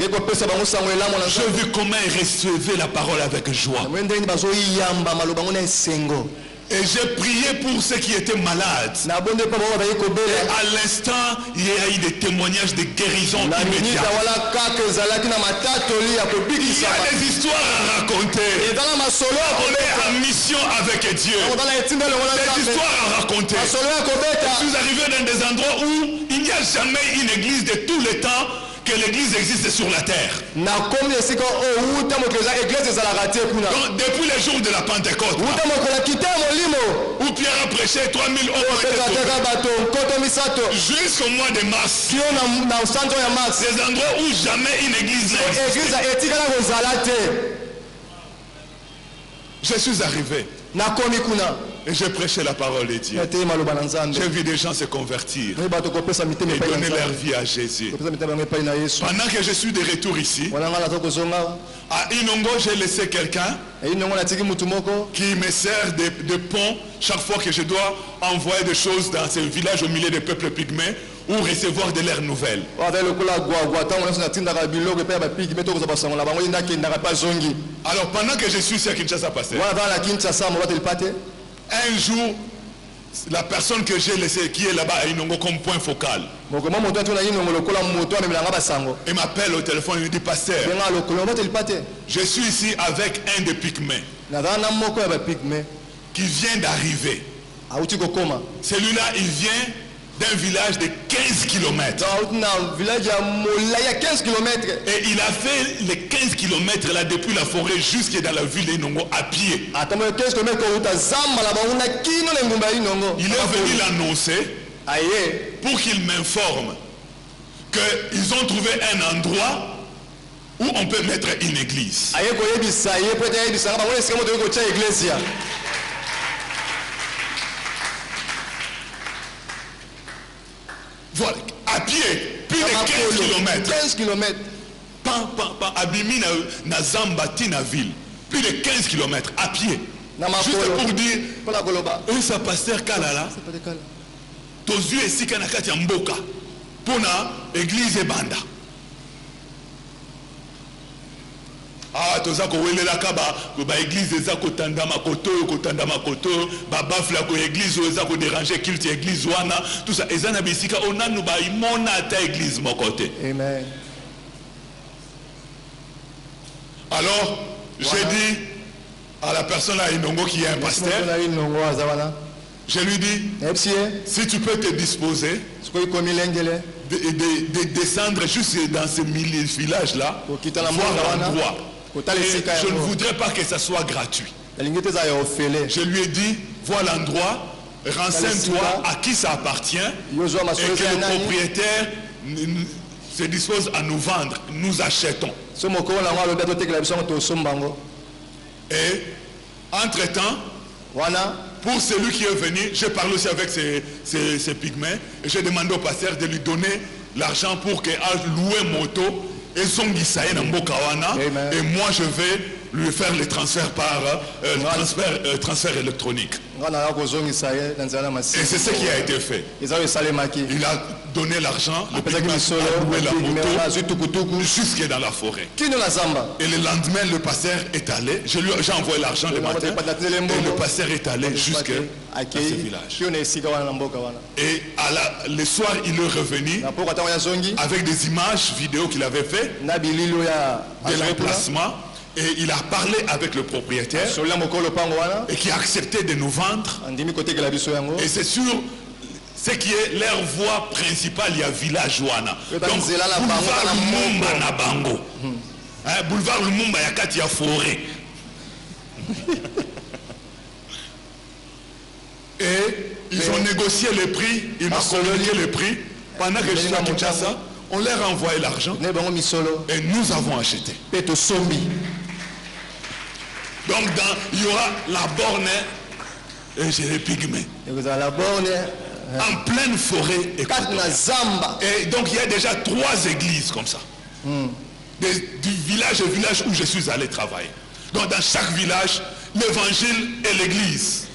vis comment ils recevaient la parole avec joie. Et j'ai prié pour ceux qui étaient malades. Et à l'instant, il y a eu des témoignages de guérison immédiate. Il y a des histoires à raconter. On est en mission avec Dieu. Des histoires à raconter. Je suis arrivé dans des endroits où il n'y a jamais une église de tous les temps que l'église existe sur la terre. Donc, depuis les jours de la Pentecôte, où Pierre a prêché, 3000 hommes jusqu'au mois de mars, des endroits où jamais une église n'existe. Je suis arrivé. Et j'ai prêché la parole de Dieu. J'ai vu des gens se convertir et donner leur vie à Jésus. Pendant que je suis de retour ici, à Inongo, j'ai laissé quelqu'un qui me sert de pont chaque fois que je dois envoyer des choses dans ce village au milieu des peuples pygmées ou recevoir de leurs nouvelles. Alors pendant que je suis ici à Kinshasa, un jour, la personne que j'ai laissée, qui est là-bas à Inongo comme point focal, il m'appelle au téléphone et me dit, pasteur, je suis ici avec un des pygmées qui vient d'arriver. Celui-là, il vient d'un village de 15 km. Et il a fait les 15 km là depuis la forêt jusqu'à dans la ville d'Inongo à pied. Il est venu l'annoncer pour qu'il m'informe qu'ils ont trouvé un endroit où on peut mettre une église. Voilà, à pied, plus de 15 km. 15 km. Abimi na Zambati na ville. Plus de 15 km à pied. Juste pour dire, et ça pasteur Kalala, tozu esika na kati ya mboka pour na église et banda. Ah, toza ko welela kaba ba église eza ko tandama koto ba bafla ko église eza ko déranger culte église wana tout ça eza na bisika onanu ba imona ta église mokote. Amen. Alors, j'ai dit à la personne à Inongo qui est un pasteur, je lui dis, si tu peux te disposer de descendre juste dans ce village-là, voir l'endroit. Je ne voudrais pas que ça soit gratuit. Je lui ai dit, vois l'endroit, renseigne-toi à qui ça appartient et que le propriétaire se dispose à nous vendre, nous achetons. Et entre-temps, pour celui qui est venu, j'ai parlé aussi avec ces pygmées et j'ai demandé au pasteur de lui donner l'argent pour qu'il loue moto et son guissaï na mboka wana, et moi je vais lui faire le transfert par transfert électronique. Et c'est ce qui a été fait. Il a donné l'argent, le pygmée a loué la moto jusque dans la forêt. Et le lendemain, le pasteur est allé, j'ai envoyé l'argent le matin, et le pasteur est allé jusqu'à ce village. Et le soir, il est revenu avec des images vidéo qu'il avait fait de l'emplacement. Et il a parlé avec le propriétaire et qui a accepté de nous vendre. Et c'est sûr, ce qui est leur voie principale, il y a village wana. Donc, boulevard Lumumba na bango. Boulevard Lumumba ya kati ya forêt. Et ils ont négocié le prix, ils m'ont communiqué le prix. Pendant que je suis à Kinshasa, on leur a envoyé l'argent et nous avons acheté. Donc il y aura la borne et j'ai les pygmées. En pleine forêt. Et donc il y a déjà 3 églises comme ça. Du village au village où je suis allé travailler. Donc dans chaque village, l'évangile et l'église.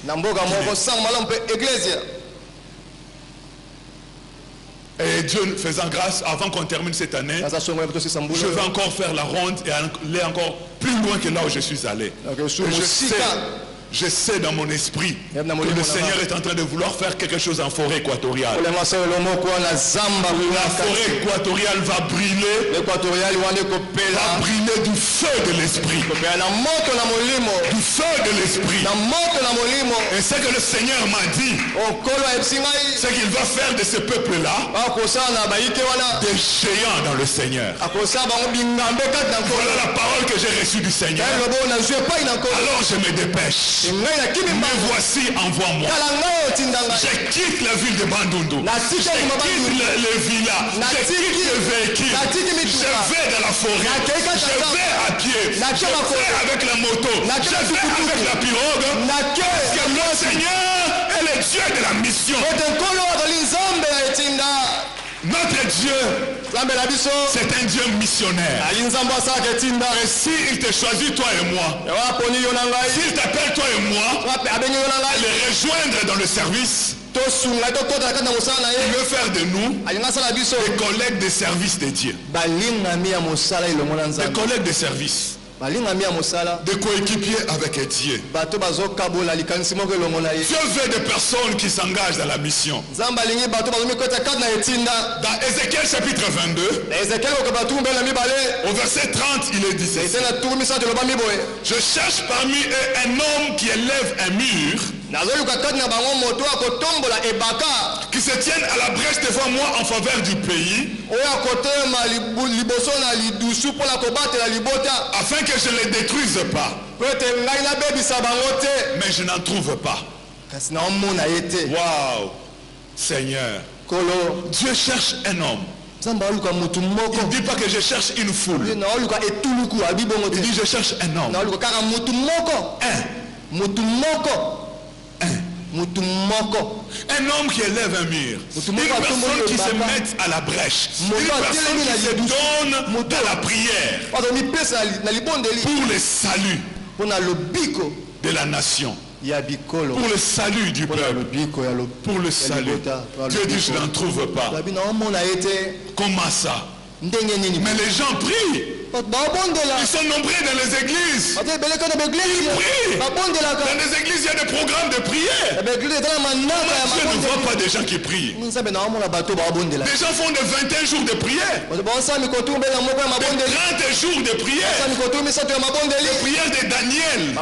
Et Dieu faisant grâce, avant qu'on termine cette année, je vais encore faire la ronde et aller encore plus loin que là où je suis allé. Je sais dans mon esprit que le Seigneur est en train de vouloir faire quelque chose en forêt équatoriale. La forêt équatoriale va brûler du feu de l'esprit. Du feu de l'esprit. Et ce que le Seigneur m'a dit, c'est qu'il va faire de ce peuple-là des géants dans le Seigneur. Voilà la parole que j'ai reçue du Seigneur. Alors je me dépêche. cherche. Me voici, envoie-moi. Je quitte la ville de Bandundu. Je quitte les villas. Je quitte les véhicules. Je vais dans la forêt. Je vais à pied. Je vais avec la moto. Je vais avec la pirogue. Parce que le Seigneur est le Dieu de la mission. Notre Dieu, c'est un Dieu missionnaire. Et s'il te choisit toi et moi, s'il t'appelle toi et moi, les rejoindre dans le service, il veut faire de nous des collègues de service de Dieu. Des collègues de service. Des coéquipiers avec Dieu. Dieu veut des personnes qui s'engagent dans la mission. Dans Ézéchiel chapitre 22, au verset 30, il est dit ceci. Je cherche parmi eux un homme qui élève un mur, qui se tienne à la brèche devant moi en faveur du pays, afin que je ne les détruise pas. Mais je n'en trouve pas. Waouh! Seigneur, Dieu cherche un homme. Il ne dit pas que je cherche une foule. Il dit je cherche un homme. Un homme qui élève un mur. Une personne qui se met à la brèche. Une personne qui se donne dans la prière pour le salut de la nation, pour le salut du peuple, pour le salut. Dieu dit je n'en trouve pas. Comment ça? Mais les gens prient. Ils sont nombreux dans les églises. Ils prient. Dans les églises, il y a des programmes de prière. Dieu ne voit pas des gens qui prient. Des gens font de 21 jours de prière. De 30 jours de prière. De prière de Daniel.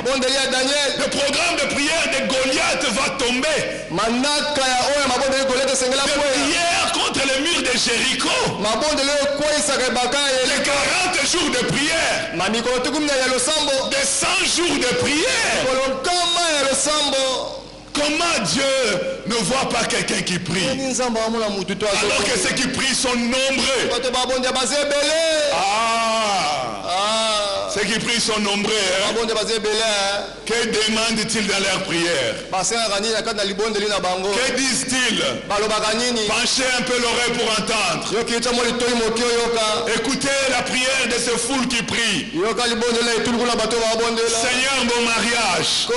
Le programme de prière de Goliath va tomber. De prière contre le mur de Jéricho. De 40 jours de prière. De 100 jours de prière. Comment Dieu ne voit pas quelqu'un qui prie alors que ceux qui prient sont nombreux? Ceux qui prient sont nombreux. Hein? Que demandent-ils dans leur prière? Que disent-ils? Penchez un peu l'oreille pour entendre. Écoutez la prière de ces foules qui prient. Seigneur, mon mariage.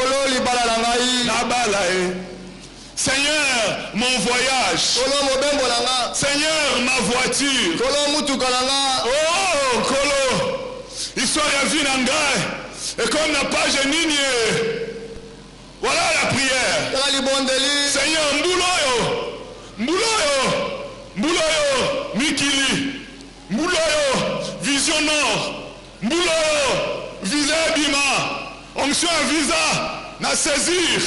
Seigneur, mon voyage. Seigneur, ma voiture. Oh, Kolo. Histoire ya vie nangai. Et comme n'a pas géniné. Voilà la prière. Seigneur, Mbouloyo, Mikili. Mbouloyo, Vision Nord. Mbouloyo, Visa Bima. Onction à visa. Na saisir.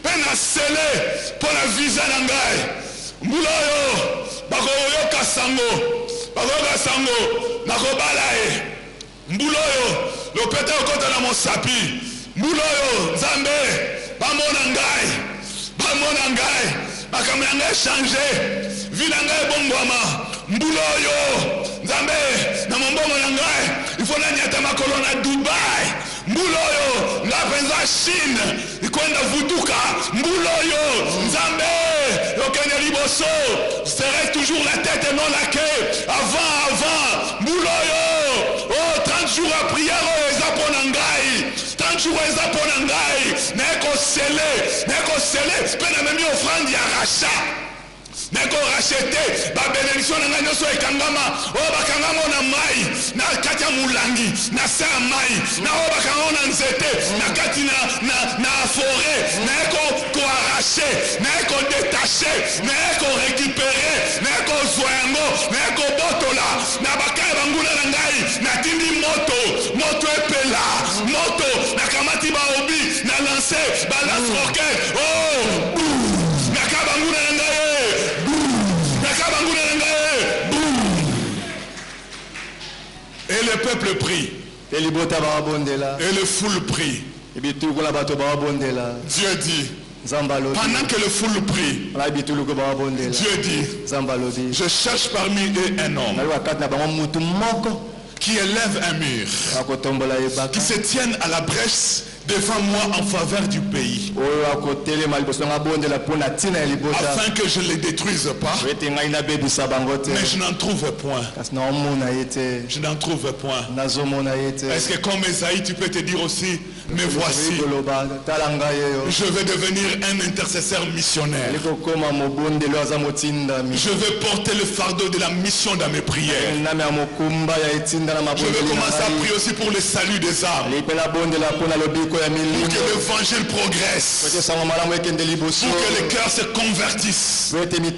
Pe na scellé pour la visa nangai. Mbouloyo, Bakoyo Kasango. Nakobalae. Mbuloyo, le pété au côté de mon sapi. Mbuloyo, Zambé, Bamonangai. Bakamlangai changé. Vilangai Bongwama. Mbuloyo, Zambé, Namombongo Nangai. Il faut l'agneter ma colonne à Dubaï. Mbuloyo, la penza Chine. Il connaît Vuduka. Mbuloyo, Zambé. Je reste toujours la tête et non la queue. Avant. Mouloyo. Oh, 30 jours à prière. Oh, Ezaponangai. 30 jours à Ezaponangai. Neko scellé. Pena même offrande ya rachat. Neko racheté. Ba bénédiction nanga nyoso ekangama. Oh, bakangama na mai. Na kati ya mulangi. Na sa mai. Na oh bakangama na nzete. Na kati na forêt. Neko ko arraché. Neko détaché. Neko récupéré. Neko zoyango. Neko botola. Na bakaya banguna na ngai. Na tindi moto epela. Moto na kamati ba obi. Na lancé. Ba lance roquette. Oh. Na kabanguna na ngai. Et le peuple prie. Et le foule prie. Dieu dit, pendant que le foule prie, Dieu dit, je cherche parmi eux un homme qui élève un mur, qui se tienne à la brèche devant moi en faveur du pays, afin que je ne les détruise pas, mais je n'en trouve point. Je n'en trouve point. Est-ce que comme Esaïe, tu peux te dire aussi, mais voici, je vais devenir un intercesseur missionnaire. Je vais porter le fardeau de la mission dans mes prières. Je vais commencer à prier aussi pour le salut des âmes, pour que l'évangile progresse, pour que les cœurs se convertissent, pour qu'il y ait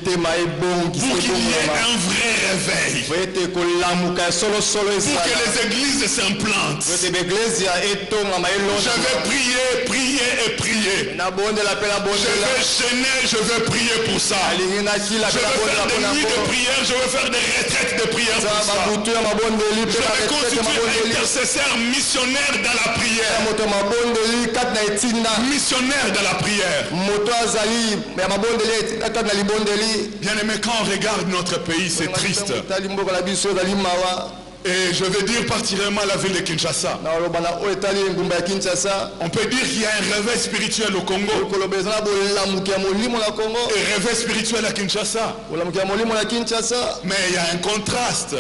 un vrai réveil, pour que les églises s'implantent. Je vais prier, prier et prier. Je vais gêner, je vais prier pour ça. Je vais faire des nuits de prière, je vais faire des retraites de prière pour ça. Je vais constituer intercesseur missionnaire dans la prière. Missionnaire dans la prière. Bien aimé, quand on regarde notre pays, c'est triste. Et je veux dire particulièrement la ville de Kinshasa. On peut dire qu'il y a un réveil spirituel au Congo et réveil spirituel à Kinshasa. Mais il y a un contraste.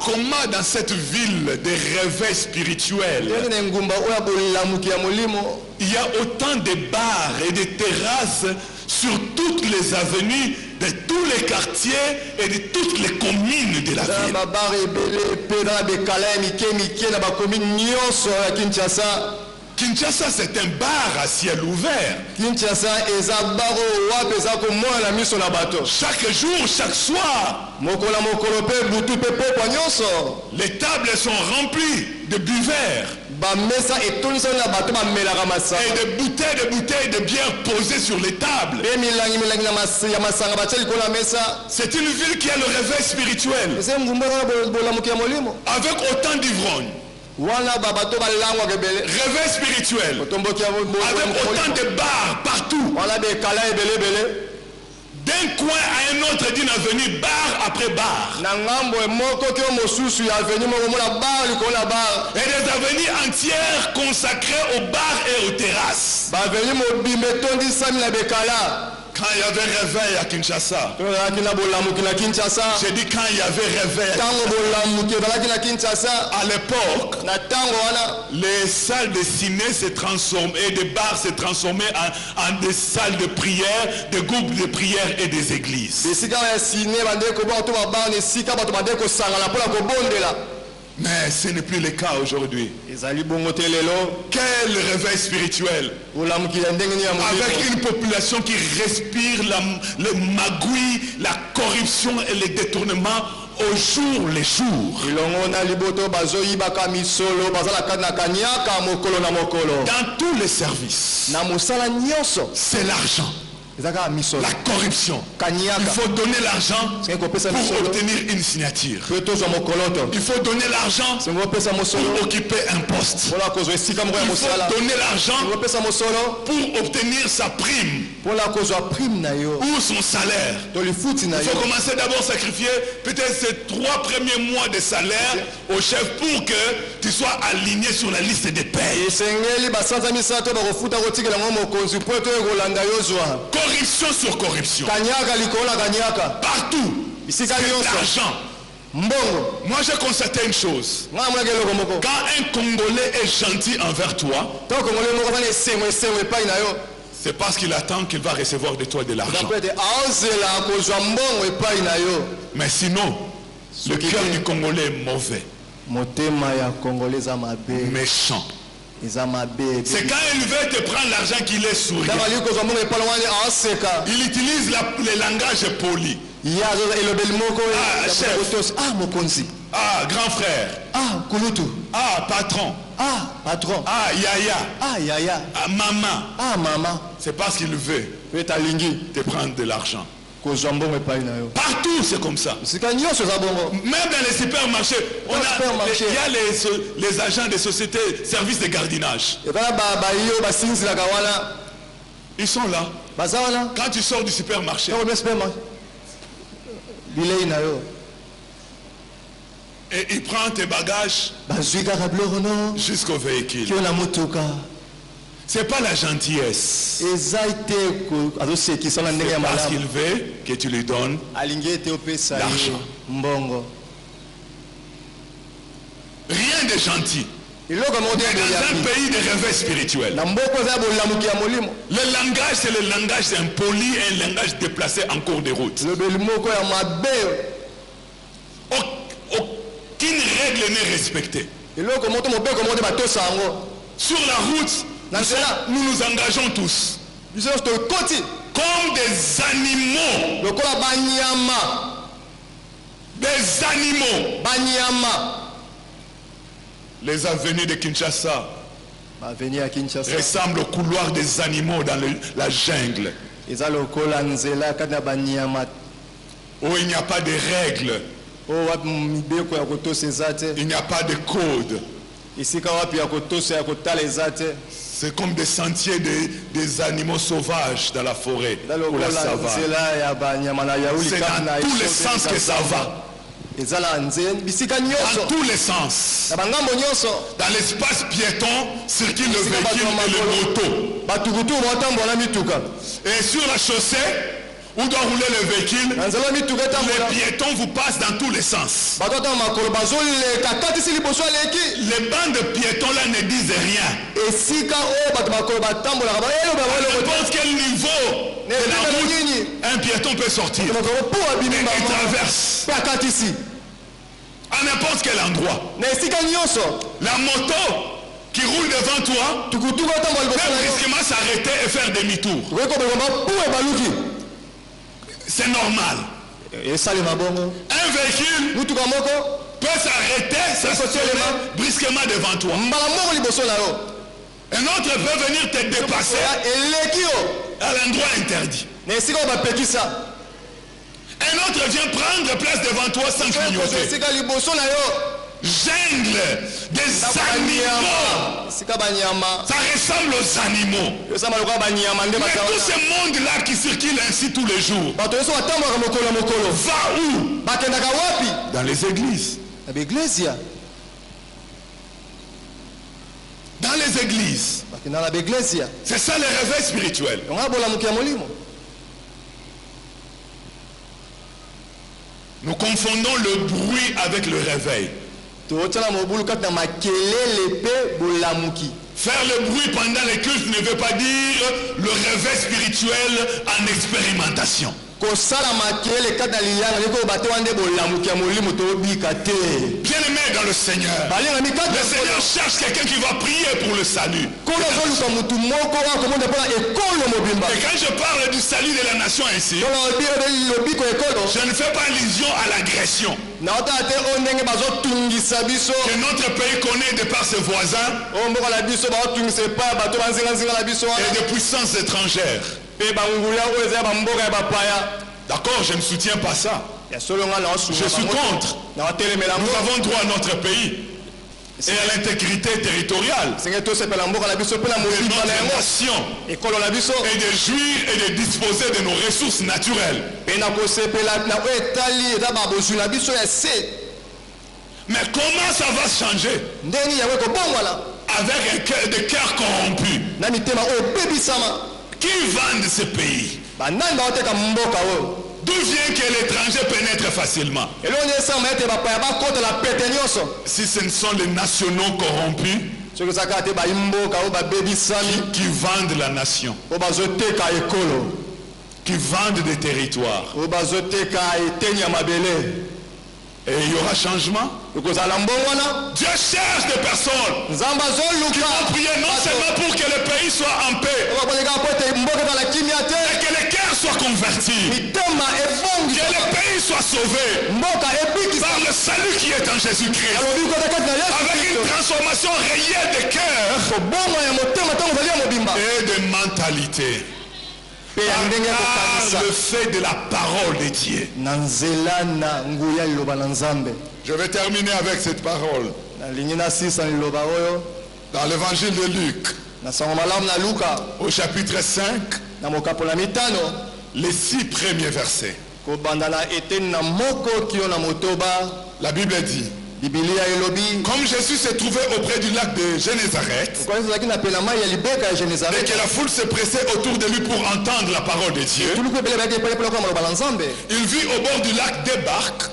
Comment dans cette ville de réveil spirituel, il y a autant de bars et de terrasses sur toutes les avenues de tous les quartiers et de toutes les communes de la ville. Kinshasa, c'est un bar à ciel ouvert. Chaque jour, chaque soir, les tables sont remplies de buveurs et de bouteilles de bière posées sur les tables. C'est une ville qui a le réveil spirituel avec autant d'ivrognes. Réveil spirituel avec autant de bars partout. D'un coin à un autre d'une avenue, bar après bar. Et des avenues entières consacrées aux bars et aux terrasses. Quand il y avait réveil à Kinshasa, j'ai dit quand il y avait réveil à l'époque, les salles de ciné se transformaient et des bars se transformaient en des salles de prière, des groupes de prière et des églises. Mais ce n'est plus le cas aujourd'hui. Quel réveil spirituel avec une population qui respire le magouille, la corruption et le détournement au jour le jour. Dans tous les services, c'est l'argent. La corruption. Il faut donner l'argent pour obtenir une signature. Il faut donner l'argent pour occuper un poste. Il faut donner l'argent pour obtenir sa prime ou son salaire. Il faut commencer d'abord à sacrifier peut-être ces 3 premiers mois de salaire au chef pour que tu sois aligné sur la liste des payes. Corruption sur corruption. Partout. C'est l'argent. Moi j'ai constaté une chose. Quand un Congolais est gentil envers toi, c'est parce qu'il attend qu'il va recevoir de toi de l'argent. Mais sinon, le cœur du Congolais est mauvais, méchant. C'est quand il veut te prendre l'argent qu'il est souriant. Il utilise le langage poli. Chef. Grand frère. Patron. Yaya. Maman. C'est parce qu'il veut te prendre de l'argent. Partout, c'est comme ça. Même dans les supermarchés, il y a les agents des sociétés, services de gardiennage. Ils sont là. Quand tu sors du supermarché, et il prend tes bagages jusqu'au véhicule. C'est pas la gentillesse. C'est parce qu'il veut que tu lui donnes l'argent. Rien de gentil. Dans un pays de réveil spirituel, le langage, c'est le langage impoli et un langage déplacé en cours de route. Aucune règle n'est respectée. Sur la route, nous nous engageons tous comme des animaux. Des animaux. Les avenues de Kinshasa ressemblent au couloir des animaux dans la jungle, où il n'y a pas de règles, il n'y a pas de code. C'est comme des sentiers des animaux sauvages dans la forêt ou la savane. C'est dans tous les sens que ça va. Dans tous les sens. Dans l'espace piéton circulent le véhicule et le moto. Et sur la chaussée où doit rouler le véhicule, les piétons vous passent dans tous les sens. Les bancs de piétons là ne disent rien. À n'importe quel niveau de la route, un piéton peut sortir et il traverse. À n'importe quel endroit. La moto qui roule devant toi peut brusquement s'arrêter et faire demi-tour. C'est normal. Un véhicule peut s'arrêter, s'assurer brusquement devant toi. Un autre peut venir te dépasser à l'endroit interdit. Un autre vient prendre place devant toi sans clignoter. Jungle des animaux. Ça ressemble aux animaux. Mais tout ce monde-là qui circule ainsi tous les jours va où? Dans les églises. Dans les églises. C'est ça le réveil spirituel. Nous confondons le bruit avec le réveil. Faire le bruit pendant les cultes ne veut pas dire le réveil spirituel en expérimentation. Bien aimé dans le Seigneur, le Seigneur cherche quelqu'un qui va prier pour le salut. Et quand je parle du salut de la nation ainsi, je ne fais pas allusion à l'agression que notre pays connaît de par ses voisins et de puissances étrangères. D'accord, je ne soutiens pas ça. Je suis contre. Nous avons droit à notre pays et à l'intégrité territoriale de notre nation et de jouir et de disposer de nos ressources naturelles. Mais comment ça va changer avec des cœurs corrompus qui vendent ce pays? D'où vient que l'étranger pénètre facilement? Si ce ne sont les nationaux corrompus qui vendent la nation, qui vendent des territoires, et il y aura changement. Dieu cherche des personnes qui vont prier non seulement pour que le pays soit en paix, mais que les cœurs soient convertis, que le pays soit sauvé par le salut qui est en Jésus-Christ, avec une transformation réelle des cœurs et de mentalité. par le fait de la parole de Dieu. Je vais terminer avec cette parole. Dans l'évangile de Luc, au chapitre 5, les 6 premiers versets. La Bible dit: comme Jésus s'est trouvé auprès du lac de Génézareth, et que la foule se pressait autour de lui pour entendre la parole de Dieu, il vit au bord du lac des barques,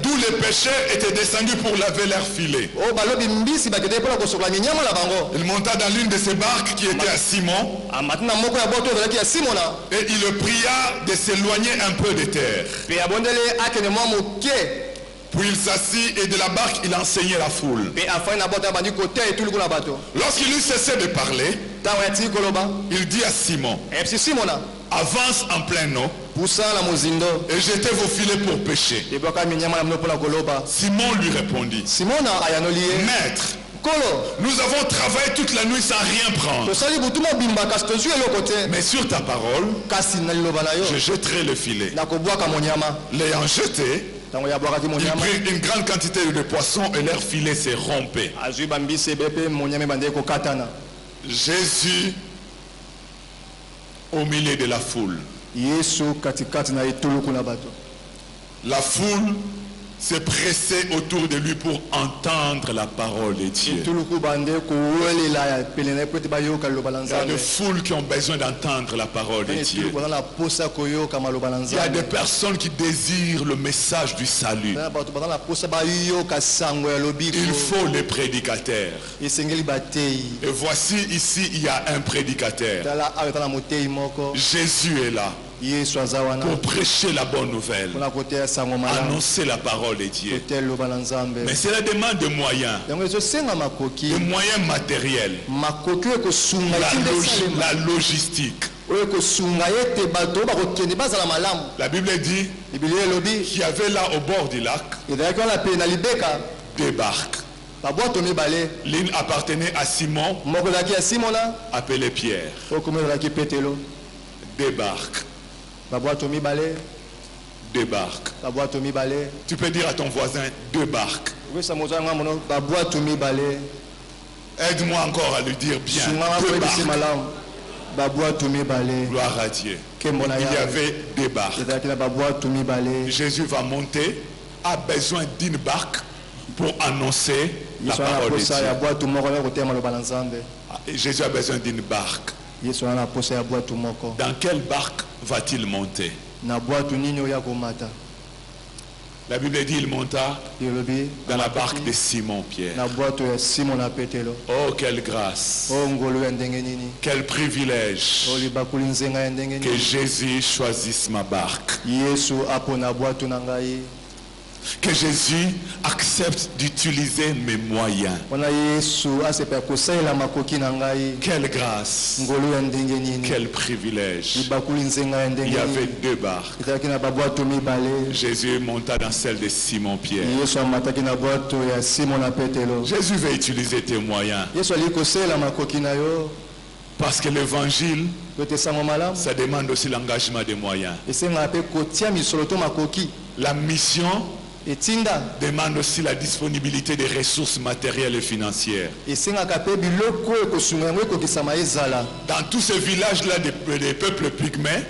d'où les pêcheurs étaient descendus pour laver leurs filets. Il monta dans l'une de ces barques qui était à Simon, et il le pria de s'éloigner un peu de terre. Puis il s'assit et de la barque il enseignait la foule. Lorsqu'il eut cessé de parler, il dit à Simon: avance en pleine eau et jetez vos filets pour pêcher. Simon lui répondit: Maître, nous avons travaillé toute la nuit sans rien prendre, mais sur ta parole je jetterai le filet. L'ayant jeté, ils prirent une grande quantité de poissons et leur filet s'est rompu. Jésus au milieu de la foule. La foule s'est pressée autour de lui pour entendre la parole de Dieu. Il y a des foules qui ont besoin d'entendre la parole de Dieu. Il y a des personnes qui désirent le message du salut. Il faut les prédicateurs. Et voici ici, il y a un prédicateur. Jésus est là pour prêcher la bonne nouvelle, annoncer la parole de Dieu. Mais cela demande des moyens matériels, la logistique. La Bible dit qu'il y avait là au bord du lac des barques. L'une appartenait à Simon, appelé Pierre. Des barques. Deux barques. Tu peux dire à ton voisin: deux barques. Aide-moi encore à le dire bien. Deux barques. Gloire à Dieu. Il y avait deux barques. Jésus va monter, a besoin d'une barque pour annoncer la parole de Dieu. Jésus a besoin d'une barque. Dans quelle barque va-t-il monter? La Bible dit il monta dans la barque de Simon Pierre. Oh, quelle grâce, quel privilège que Jésus choisisse ma barque. Que Jésus accepte d'utiliser mes moyens. Quelle grâce, quel privilège. Il y avait deux barques. Jésus monta dans celle de Simon Pierre. Jésus veut utiliser tes moyens. Parce que l'évangile, ça demande aussi l'engagement des moyens. La mission demande aussi la disponibilité des ressources matérielles et financières. Dans tous ces villages-là des peuples pygmées,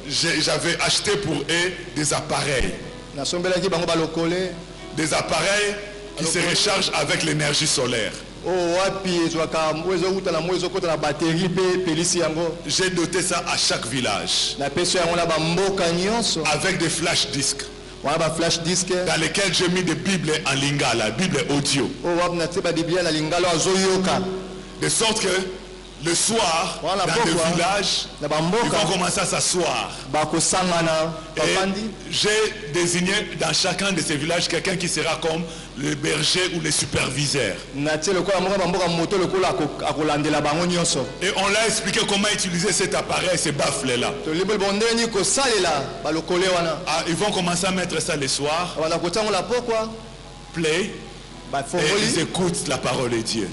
j'avais acheté pour eux des appareils. Des appareils qui se rechargent avec l'énergie solaire. J'ai doté ça à chaque village avec des flash disques dans lesquels j'ai mis des bibles en lingala, bible audio, de sorte que le soir, dans le village, ils vont commencer à s'asseoir. Et j'ai désigné dans chacun de ces villages quelqu'un qui sera comme le berger ou le superviseur. Et on l'a expliqué comment utiliser cet appareil, ces baffles-là. Ils vont commencer à mettre ça le soir. Play. et ils écoutent la parole de Dieu.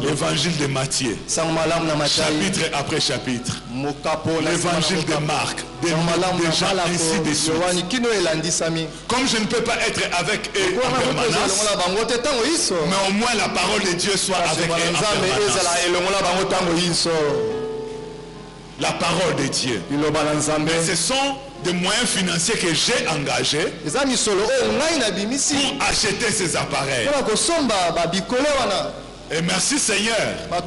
L'évangile de Matthieu, chapitre après chapitre. L'évangile de Marc, des gens ainsi de suite. Comme je ne peux pas être avec eux en permanence, mais au moins la parole de Dieu soit avec eux en permanence. La parole de Dieu. Mais ce sont des moyens financiers que j'ai engagés pour acheter ces appareils. Et merci Seigneur. Parce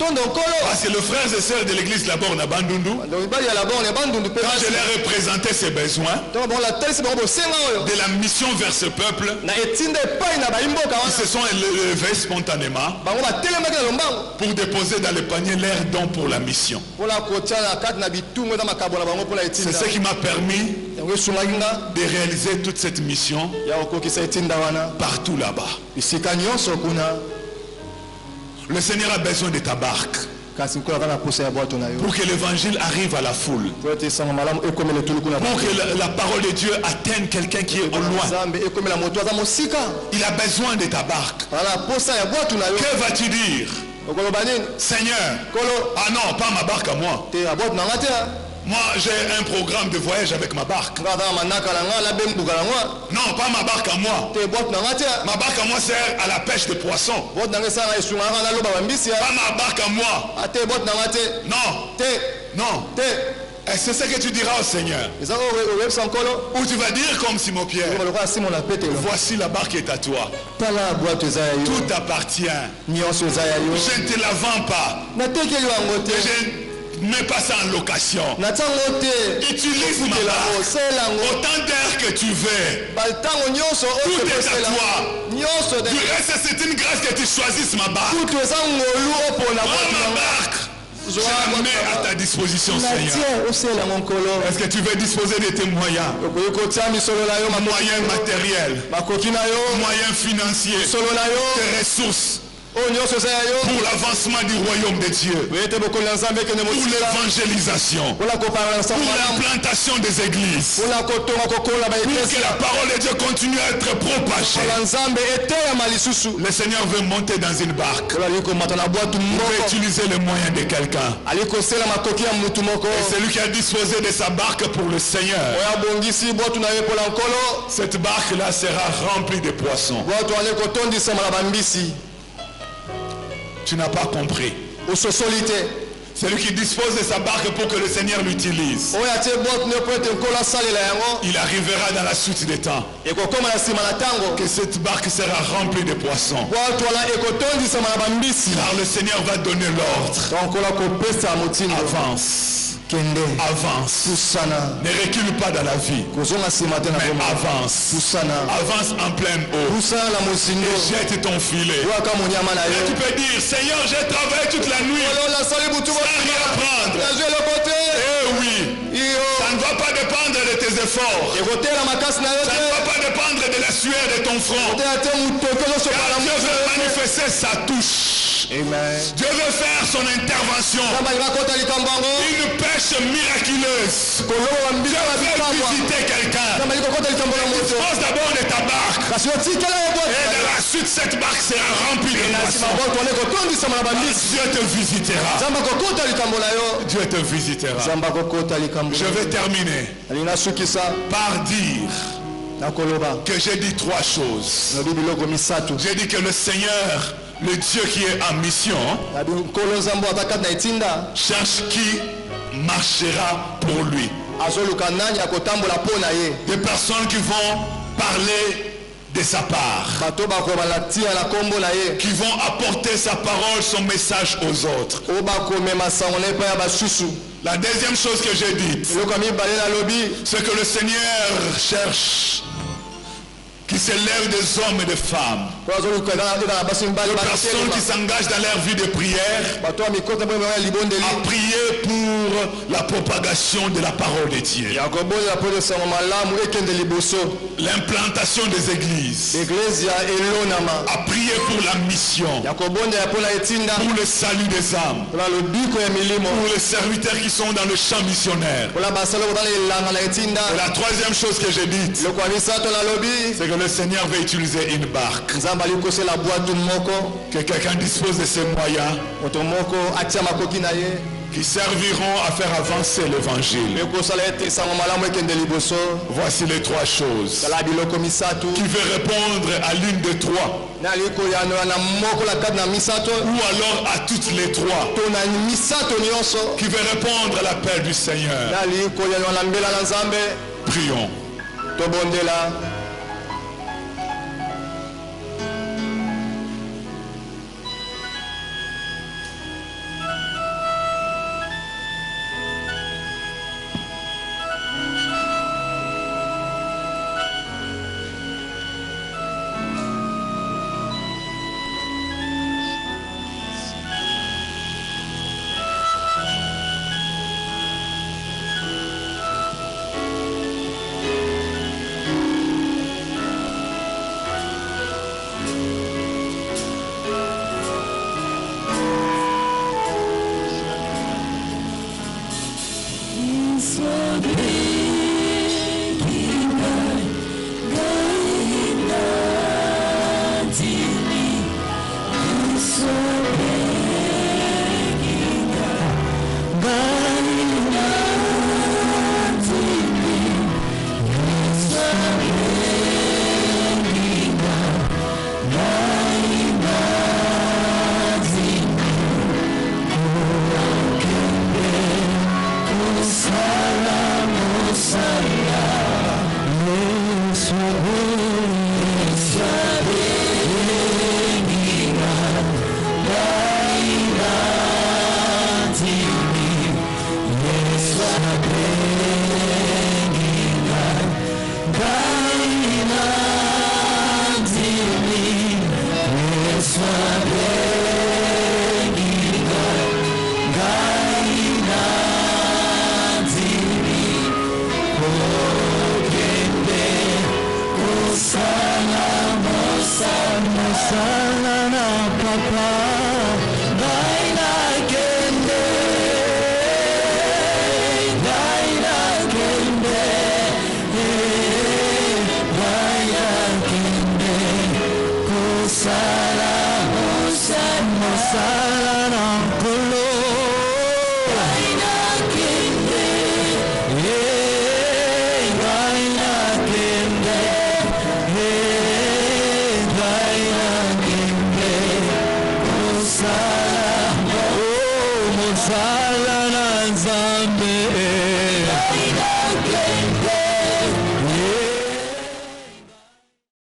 que les frères et sœurs de l'église là-bas en Bandundu, quand je leur ai présenté ces besoins de la mission vers ce peuple, ils se sont élevés spontanément pour déposer dans le panier leurs dons pour la mission. C'est ce qui m'a permis de réaliser toute cette mission partout là-bas. Le Seigneur a besoin de ta barque pour que l'évangile arrive à la foule, pour que la parole de Dieu atteigne quelqu'un qui est au loin. Il a besoin de ta barque. Que vas-tu dire? Seigneur, ah non, pas ma barque à moi. Moi, j'ai un programme de voyage avec ma barque. Non, pas ma barque à moi. Ma barque à moi sert à la pêche de poissons. Pas ma barque à moi. Non. Non. Et c'est ce que tu diras au Seigneur. Ou tu vas dire comme Simon-Pierre, voici la barque est à toi. Tout t'appartient. Je ne te la vends pas. Mets pas ça en location. Utilise ma barque autant d'heures que tu veux. Tout est à toi. Du reste, c'est une grâce que tu choisisses ma barque. Prends ma barque. Je la mets à ta disposition, Seigneur. Est-ce que tu veux disposer de tes moyens? Moyens matériels, moyens financiers, tes ressources, pour l'avancement du royaume de Dieu, pour l'évangélisation, pour l'implantation des églises, pour que la parole de Dieu continue à être propagée. Le Seigneur veut monter dans une barque. Il veut utiliser les moyens de quelqu'un. Et celui qui a disposé de sa barque pour le Seigneur, cette barque-là sera remplie de poissons. Tu n'as pas compris. Celui qui dispose de sa barque pour que le Seigneur l'utilise, il arrivera dans la suite des temps que cette barque sera remplie de poissons. Car le Seigneur va donner l'ordre. Avance. Avance. Ne recule pas dans la vie, mais avance. Avance en pleine eau. Et jette ton filet. Et tu peux dire, Seigneur, j'ai travaillé toute la nuit sans rien prendre. Eh oui, ça ne va pas dépendre de tes efforts. Ça ne va pas dépendre de la sueur de ton front. Car Dieu veut manifester sa touche. Amen. Dieu veut faire son intervention. Une pêche miraculeuse. Dieu veut visiter quelqu'un. Dispose d'abord de ta barque. Et de la suite, cette barque sera remplie de poissons. Dieu te visitera. Dieu te visitera. Je vais terminer par dire que j'ai dit trois choses. J'ai dit que le Seigneur, le Dieu qui est en mission, cherche qui marchera pour lui. Des personnes qui vont parler de sa part, qui vont apporter sa parole, son message aux autres. La deuxième chose que j'ai dite, c'est que le Seigneur cherche qui s'élèvent des hommes et des femmes, des personnes qui s'engagent dans leur vie de prière à prier pour la propagation de la parole de Dieu, l'implantation des églises, à prier pour la mission, pour le salut des âmes, pour les serviteurs qui sont dans le champ missionnaire. Et la troisième chose que j'ai dite, c'est que le le Seigneur veut utiliser une barque. Nzamba likose la boîte moko. Que quelqu'un dispose de ces moyens Moto moko atia makoki na ye. qui serviront à faire avancer l'évangile. Ekosala ete sango malamu ekende liboso. Voici les trois choses. Sala biloko misatu. Qui veut répondre à l'une des trois, Na liko ya na moko la kati na misato. ou alors à toutes les trois. To na misato nyonso. Qui veut répondre à l'appel du Seigneur. Na liko ya na mbela na Nzambe. Prions. To bondela. Bye.